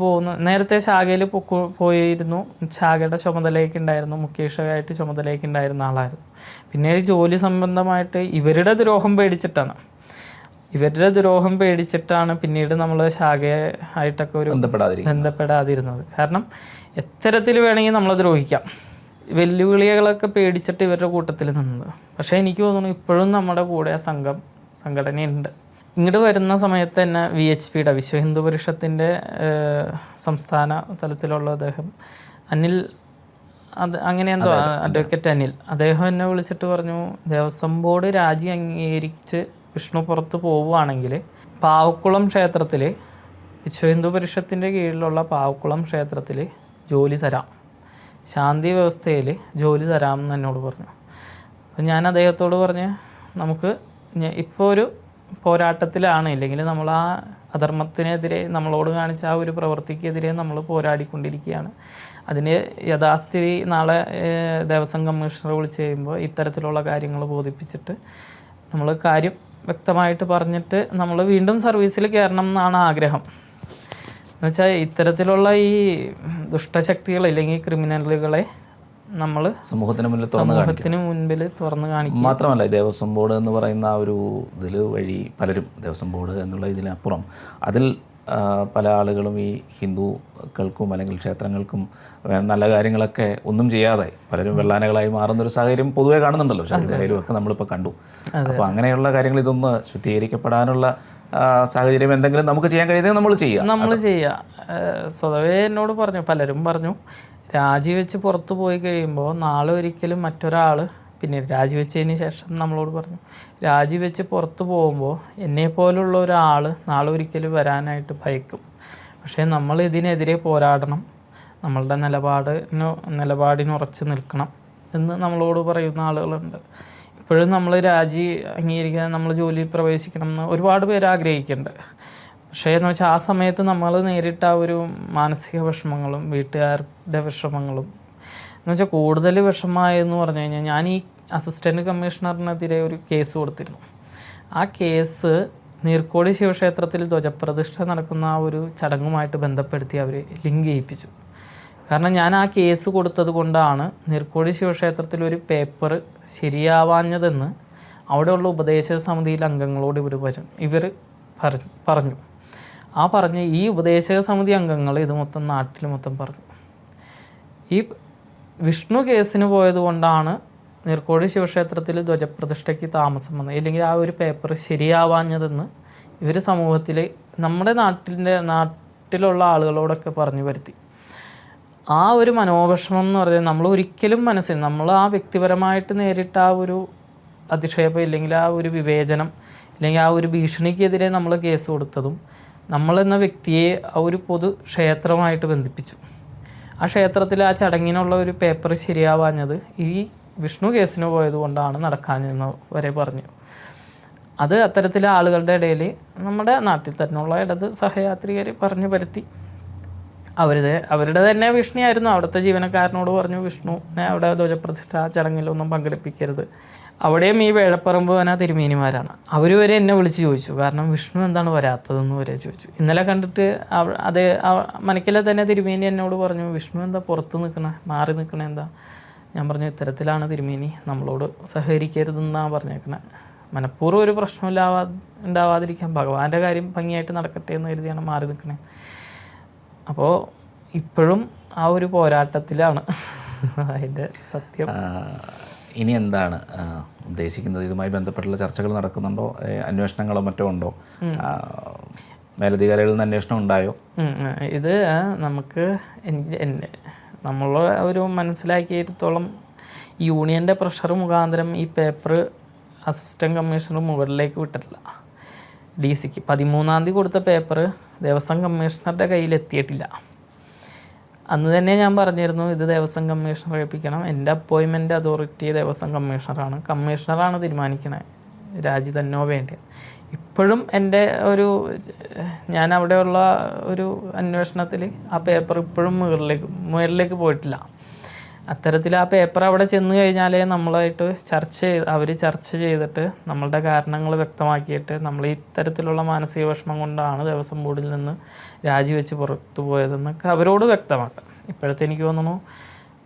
Speaker 2: നേരത്തെ ശാഖയിൽ പോയിരുന്നു, ശാഖയുടെ ചുമതലയൊക്കെ ഉണ്ടായിരുന്നു, മുഖ്യക്ഷയായിട്ട് ചുമതലയൊക്കെ ഉണ്ടായിരുന്ന ആളായിരുന്നു. പിന്നെ ജോലി സംബന്ധമായിട്ട് ഇവരുടെ ദ്രോഹം പേടിച്ചിട്ടാണ് പിന്നീട് നമ്മൾ ശാഖയായിട്ടൊക്കെ ഒരു ബന്ധപ്പെടാതിരുന്നത്. കാരണം എത്തരത്തിൽ വേണമെങ്കിൽ നമ്മളെ ദ്രോഹിക്കാം, വെല്ലുവിളികളൊക്കെ പേടിച്ചിട്ട് ഇവരുടെ കൂട്ടത്തിൽ നിന്നത്. പക്ഷേ എനിക്ക് തോന്നുന്നു ഇപ്പോഴും നമ്മുടെ കൂടെ ആ സംഘടനയുണ്ട്. ഇങ്ങോട്ട് വരുന്ന സമയത്ത് തന്നെ VHPയുടെ വിശ്വ ഹിന്ദു പരിഷത്തിൻ്റെ സംസ്ഥാന തലത്തിലുള്ള അദ്ദേഹം അനിൽ, അങ്ങനെ എന്തോ അഡ്വക്കേറ്റ് അനിൽ, അദ്ദേഹം എന്നെ വിളിച്ചിട്ട് പറഞ്ഞു, ദേവസ്വം ബോർഡ് രാജി അംഗീകരിച്ച് വിഷ്ണു പുറത്ത് പോവുകയാണെങ്കിൽ പാവക്കുളം ക്ഷേത്രത്തിൽ വിശ്വ ഹിന്ദു പരിഷത്തിൻ്റെ കീഴിലുള്ള പാവക്കുളം ക്ഷേത്രത്തിൽ ജോലി തരാം, ശാന്തി വ്യവസ്ഥയിൽ ജോലി തരാമെന്ന് എന്നോട് പറഞ്ഞു. അപ്പം ഞാൻ അദ്ദേഹത്തോട് പറഞ്ഞ് നമുക്ക് ഇപ്പോൾ ഒരു പോരാട്ടത്തിലാണ്. ഇല്ലെങ്കിൽ നമ്മൾ ആ അധർമ്മത്തിനെതിരെ, നമ്മളോട് കാണിച്ച ആ ഒരു പ്രവൃത്തിക്കെതിരെ നമ്മൾ പോരാടിക്കൊണ്ടിരിക്കുകയാണ്. അതിന് യഥാസ്ഥിതി നാളെ ദേവസ്വം കമ്മീഷണർ വിളിച്ച് കഴിയുമ്പോൾ ഇത്തരത്തിലുള്ള കാര്യങ്ങൾ ബോധിപ്പിച്ചിട്ട് നമ്മൾ കാര്യം വ്യക്തമായിട്ട് പറഞ്ഞിട്ട് നമ്മൾ വീണ്ടും സർവീസിൽ കയറണം എന്നാണ് ആഗ്രഹം. എന്നുവെച്ചാൽ ഇത്തരത്തിലുള്ള ഈ ദുഷ്ടശക്തികൾ അല്ലെങ്കിൽ ക്രിമിനലുകളെ നമ്മൾ
Speaker 1: സമൂഹത്തിന്
Speaker 2: മുൻപിൽ തുറന്നു കാണിക്കും.
Speaker 1: മാത്രമല്ല, ഈ ദേവസ്വം ബോർഡ് എന്ന് പറയുന്ന ആ ഒരു ഇതിൽ വഴി പലരും ദേവസ്വം ബോർഡ് എന്നുള്ള ഇതിനപ്പുറം അതിൽ പല ആളുകളും ഈ ഹിന്ദുക്കൾക്കും അല്ലെങ്കിൽ ക്ഷേത്രങ്ങൾക്കും നല്ല കാര്യങ്ങളൊക്കെ ഒന്നും ചെയ്യാതെ പലരും വെള്ളാനകളായി മാറുന്നൊരു സാഹചര്യം പൊതുവെ കാണുന്നുണ്ടല്ലോ. ശബരിമലയിലും ഒക്കെ നമ്മളിപ്പോൾ കണ്ടു. അപ്പോൾ അങ്ങനെയുള്ള കാര്യങ്ങൾ ഇതൊന്ന് ശുദ്ധീകരിക്കപ്പെടാനുള്ള സാഹചര്യം എന്തെങ്കിലും നമുക്ക് ചെയ്യാൻ കഴിയുന്നത് നമ്മൾ ചെയ്യുക.
Speaker 2: സ്വതവേ എന്നോട് പറഞ്ഞു, പലരും പറഞ്ഞു, രാജിവെച്ച് പുറത്തു പോയി കഴിയുമ്പോൾ നാളെ ഒരിക്കലും മറ്റൊരാൾ, പിന്നെ രാജിവെച്ചതിന് ശേഷം നമ്മളോട് പറഞ്ഞു, രാജിവെച്ച് പുറത്ത് പോകുമ്പോൾ എന്നെപ്പോലുള്ള ഒരാൾ നാളെ ഒരിക്കലും വരാനായിട്ട് ഭയക്കും. പക്ഷേ നമ്മൾ ഇതിനെതിരെ പോരാടണം, നമ്മളുടെ നിലപാടിന് ഉറച്ച് നിൽക്കണം എന്ന് നമ്മളോട് പറയുന്ന ആളുകളുണ്ട്. ഇപ്പോഴും നമ്മൾ രാജി അംഗീകരിക്കാൻ, നമ്മൾ ജോലിയിൽ പ്രവേശിക്കണം എന്ന് ഒരുപാട് പേര് ആഗ്രഹിക്കുന്നുണ്ട്. പക്ഷേ എന്ന് വെച്ചാൽ ആ സമയത്ത് നമ്മൾ നേരിട്ട ആ ഒരു മാനസിക വിഷമങ്ങളും വീട്ടുകാരുടെ വിഷമങ്ങളും എന്ന് വെച്ചാൽ കൂടുതൽ വിഷമമായെന്ന് പറഞ്ഞു കഴിഞ്ഞാൽ, ഞാൻ ഈ അസിസ്റ്റൻറ്റ് കമ്മീഷണറിനെതിരെ ഒരു കേസ് കൊടുത്തിരുന്നു. ആ കേസ് നീർക്കോടി ശിവക്ഷേത്രത്തിൽ ധ്വജപ്രതിഷ്ഠ നടക്കുന്ന ആ ഒരു ചടങ്ങുമായിട്ട് ബന്ധപ്പെടുത്തി അവർ ലിങ്ക് ചെയ്യിപ്പിച്ചു. കാരണം ഞാൻ ആ കേസ് കൊടുത്തത് കൊണ്ടാണ് നീർക്കോടി ശിവക്ഷേത്രത്തിൽ ഒരു പേപ്പർ ശരിയാവാഞ്ഞതെന്ന് അവിടെയുള്ള ഉപദേശക സമിതിയിലെ അംഗങ്ങളോട് ഇവർ പറഞ്ഞു. ഈ ഉപദേശക സമിതി അംഗങ്ങൾ ഇത് മൊത്തം നാട്ടിൽ മൊത്തം പറഞ്ഞു. ഈ വിഷ്ണു കേസിന് പോയത് കൊണ്ടാണ് നീർക്കോടി ശിവക്ഷേത്രത്തിൽ ധ്വജപ്രതിഷ്ഠയ്ക്ക് താമസം വന്നത്, ഇല്ലെങ്കിൽ ആ ഒരു പേപ്പർ ശരിയാവാഞ്ഞതെന്ന് ഇവർ സമൂഹത്തിൽ നമ്മുടെ നാട്ടിലുള്ള ആളുകളോടൊക്കെ പറഞ്ഞു വരുത്തി. ആ ഒരു മനോവിഷമം എന്ന് പറഞ്ഞാൽ നമ്മൾ ഒരിക്കലും നമ്മൾ ആ വ്യക്തിപരമായിട്ട് നേരിട്ട ആ ഒരു അധിക്ഷേപം, ഇല്ലെങ്കിൽ ആ ഒരു വിവേചനം, ഇല്ലെങ്കിൽ ആ ഒരു ഭീഷണിക്കെതിരെ നമ്മൾ കേസ് കൊടുത്തതും നമ്മളെന്ന വ്യക്തിയെ ആ ഒരു പൊതു ക്ഷേത്രമായിട്ട് ബന്ധിപ്പിച്ചു. ആ ക്ഷേത്രത്തിൽ ആ ചടങ്ങിനുള്ള ഒരു പേപ്പർ ശരിയാവാഞ്ഞത് ഈ വിഷ്ണു കേസിന് പോയത് കൊണ്ടാണ് നടക്കാനെന്ന് വരെ പറഞ്ഞു. അത് അത്തരത്തിലെ ആളുകളുടെ ഇടയിൽ നമ്മുടെ നാട്ടിൽ തന്നെയുള്ള ഇടത് സഹയാത്രികർ പറഞ്ഞു പരത്തി. അവരുടെ തന്നെ ഭീഷണിയായിരുന്നു. അവിടുത്തെ ജീവനക്കാരനോട് പറഞ്ഞു, വിഷ്ണുവിനെ അവിടെ ധ്വജപ്രതിഷ്ഠ ചടങ്ങിലൊന്നും പങ്കെടുപ്പിക്കരുത്. അവിടെയും ഈ വേഴപ്പറമ്പ് വന തിരുമേനിമാരാണ്. അവർ വരെ എന്നെ വിളിച്ച് ചോദിച്ചു, കാരണം വിഷ്ണു എന്താണ് വരാത്തതെന്ന് വരെ ചോദിച്ചു. ഇന്നലെ കണ്ടിട്ട് മനക്കിലെ തന്നെ തിരുമേനി എന്നോട് പറഞ്ഞു, വിഷ്ണു എന്താ പുറത്ത് മാറി നിൽക്കണേ എന്താ? ഞാൻ പറഞ്ഞു, ഇത്തരത്തിലാണ് തിരുമേനി, നമ്മളോട് സഹകരിക്കരുതെന്നാണ് പറഞ്ഞേക്കണേ. മനഃപൂർവ്വം ഒരു ഉണ്ടാവാതിരിക്കാൻ ഭഗവാന്റെ കാര്യം ഭംഗിയായിട്ട് നടക്കട്ടെ എന്ന് കരുതിയാണ് മാറി നിൽക്കണേ. അപ്പോൾ ഇപ്പോഴും ആ ഒരു പോരാട്ടത്തിലാണ് അതിൻ്റെ സത്യം.
Speaker 1: ഇനി എന്താണ് ഉദ്ദേശിക്കുന്നത്? ഇതുമായി ബന്ധപ്പെട്ടുള്ള ചർച്ചകൾ നടക്കുന്നുണ്ടോ? അന്വേഷണങ്ങളോ മറ്റോ ഉണ്ടോ? മേലധികാരികളിൽ നിന്ന് അന്വേഷണം ഉണ്ടായോ?
Speaker 2: ഇത് നമ്മൾ ഒരു മനസ്സിലാക്കിയിടത്തോളം യൂണിയൻ്റെ പ്രഷർ മുഖാന്തരം ഈ പേപ്പർ അസിസ്റ്റൻറ്റ് കമ്മീഷണർ മുകളിലേക്ക് വിട്ടിട്ടില്ല. DC-ക്ക് 13-ാം തീയതി കൊടുത്ത പേപ്പർ ദേവസ്വം കമ്മീഷണറുടെ കയ്യിലെത്തിയിട്ടില്ല. അന്ന് തന്നെ ഞാൻ പറഞ്ഞിരുന്നു, ഇത് ദേവസ്വം കമ്മീഷണറെ ഏൽപ്പിക്കണം. എൻ്റെ അപ്പോയിൻമെൻ്റ് അതോറിറ്റി ദേവസ്വം കമ്മീഷണറാണ് തീരുമാനിക്കണേ രാജി തന്നോ വേണ്ടേ. ഇപ്പോഴും എൻ്റെ ഞാൻ അവിടെയുള്ള ഒരു അന്വേഷണത്തിൽ ആ പേപ്പർ ഇപ്പോഴും മുകളിലേക്ക് പോയിട്ടില്ല. അത്തരത്തിൽ ആ പേപ്പർ അവിടെ ചെന്ന് കഴിഞ്ഞാലേ നമ്മളായിട്ട് അവർ ചർച്ച ചെയ്തിട്ട് നമ്മളുടെ കാരണങ്ങൾ വ്യക്തമാക്കിയിട്ട് നമ്മൾ ഇത്തരത്തിലുള്ള മാനസിക വിഷമം കൊണ്ടാണ് ദേവസ്വം ബോർഡിൽ നിന്ന് രാജിവെച്ച് പുറത്തു പോയതെന്നൊക്കെ അവരോട് വ്യക്തമാക്കാം. ഇപ്പോഴത്തെ എനിക്ക് തോന്നുന്നു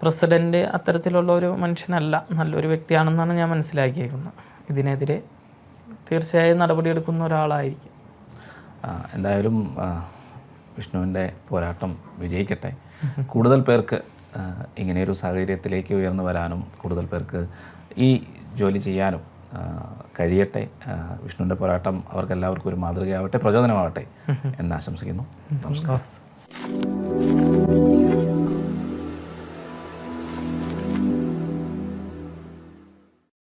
Speaker 2: പ്രസിഡൻറ്റ് അത്തരത്തിലുള്ള ഒരു മനുഷ്യനല്ല, നല്ലൊരു വ്യക്തിയാണെന്നാണ് ഞാൻ മനസ്സിലാക്കിയേക്കുന്നത്. ഇതിനെതിരെ തീർച്ചയായും നടപടിയെടുക്കുന്ന ഒരാളായിരിക്കും.
Speaker 1: എന്തായാലും വിഷ്ണുവിൻ്റെ പോരാട്ടം വിജയിക്കട്ടെ. കൂടുതൽ പേർക്ക് ഇങ്ങനെയൊരു സാഹചര്യത്തിലേക്ക് ഉയർന്നു വരാനും കൂടുതൽ പേർക്ക് ഈ ജോലി ചെയ്യാനും കഴിയട്ടെ. വിഷ്ണുവിൻ്റെ പോരാട്ടം അവർക്കെല്ലാവർക്കും ഒരു മാതൃകയാവട്ടെ, പ്രചോദനമാവട്ടെ എന്ന് ആശംസിക്കുന്നു. നമസ്കാരം.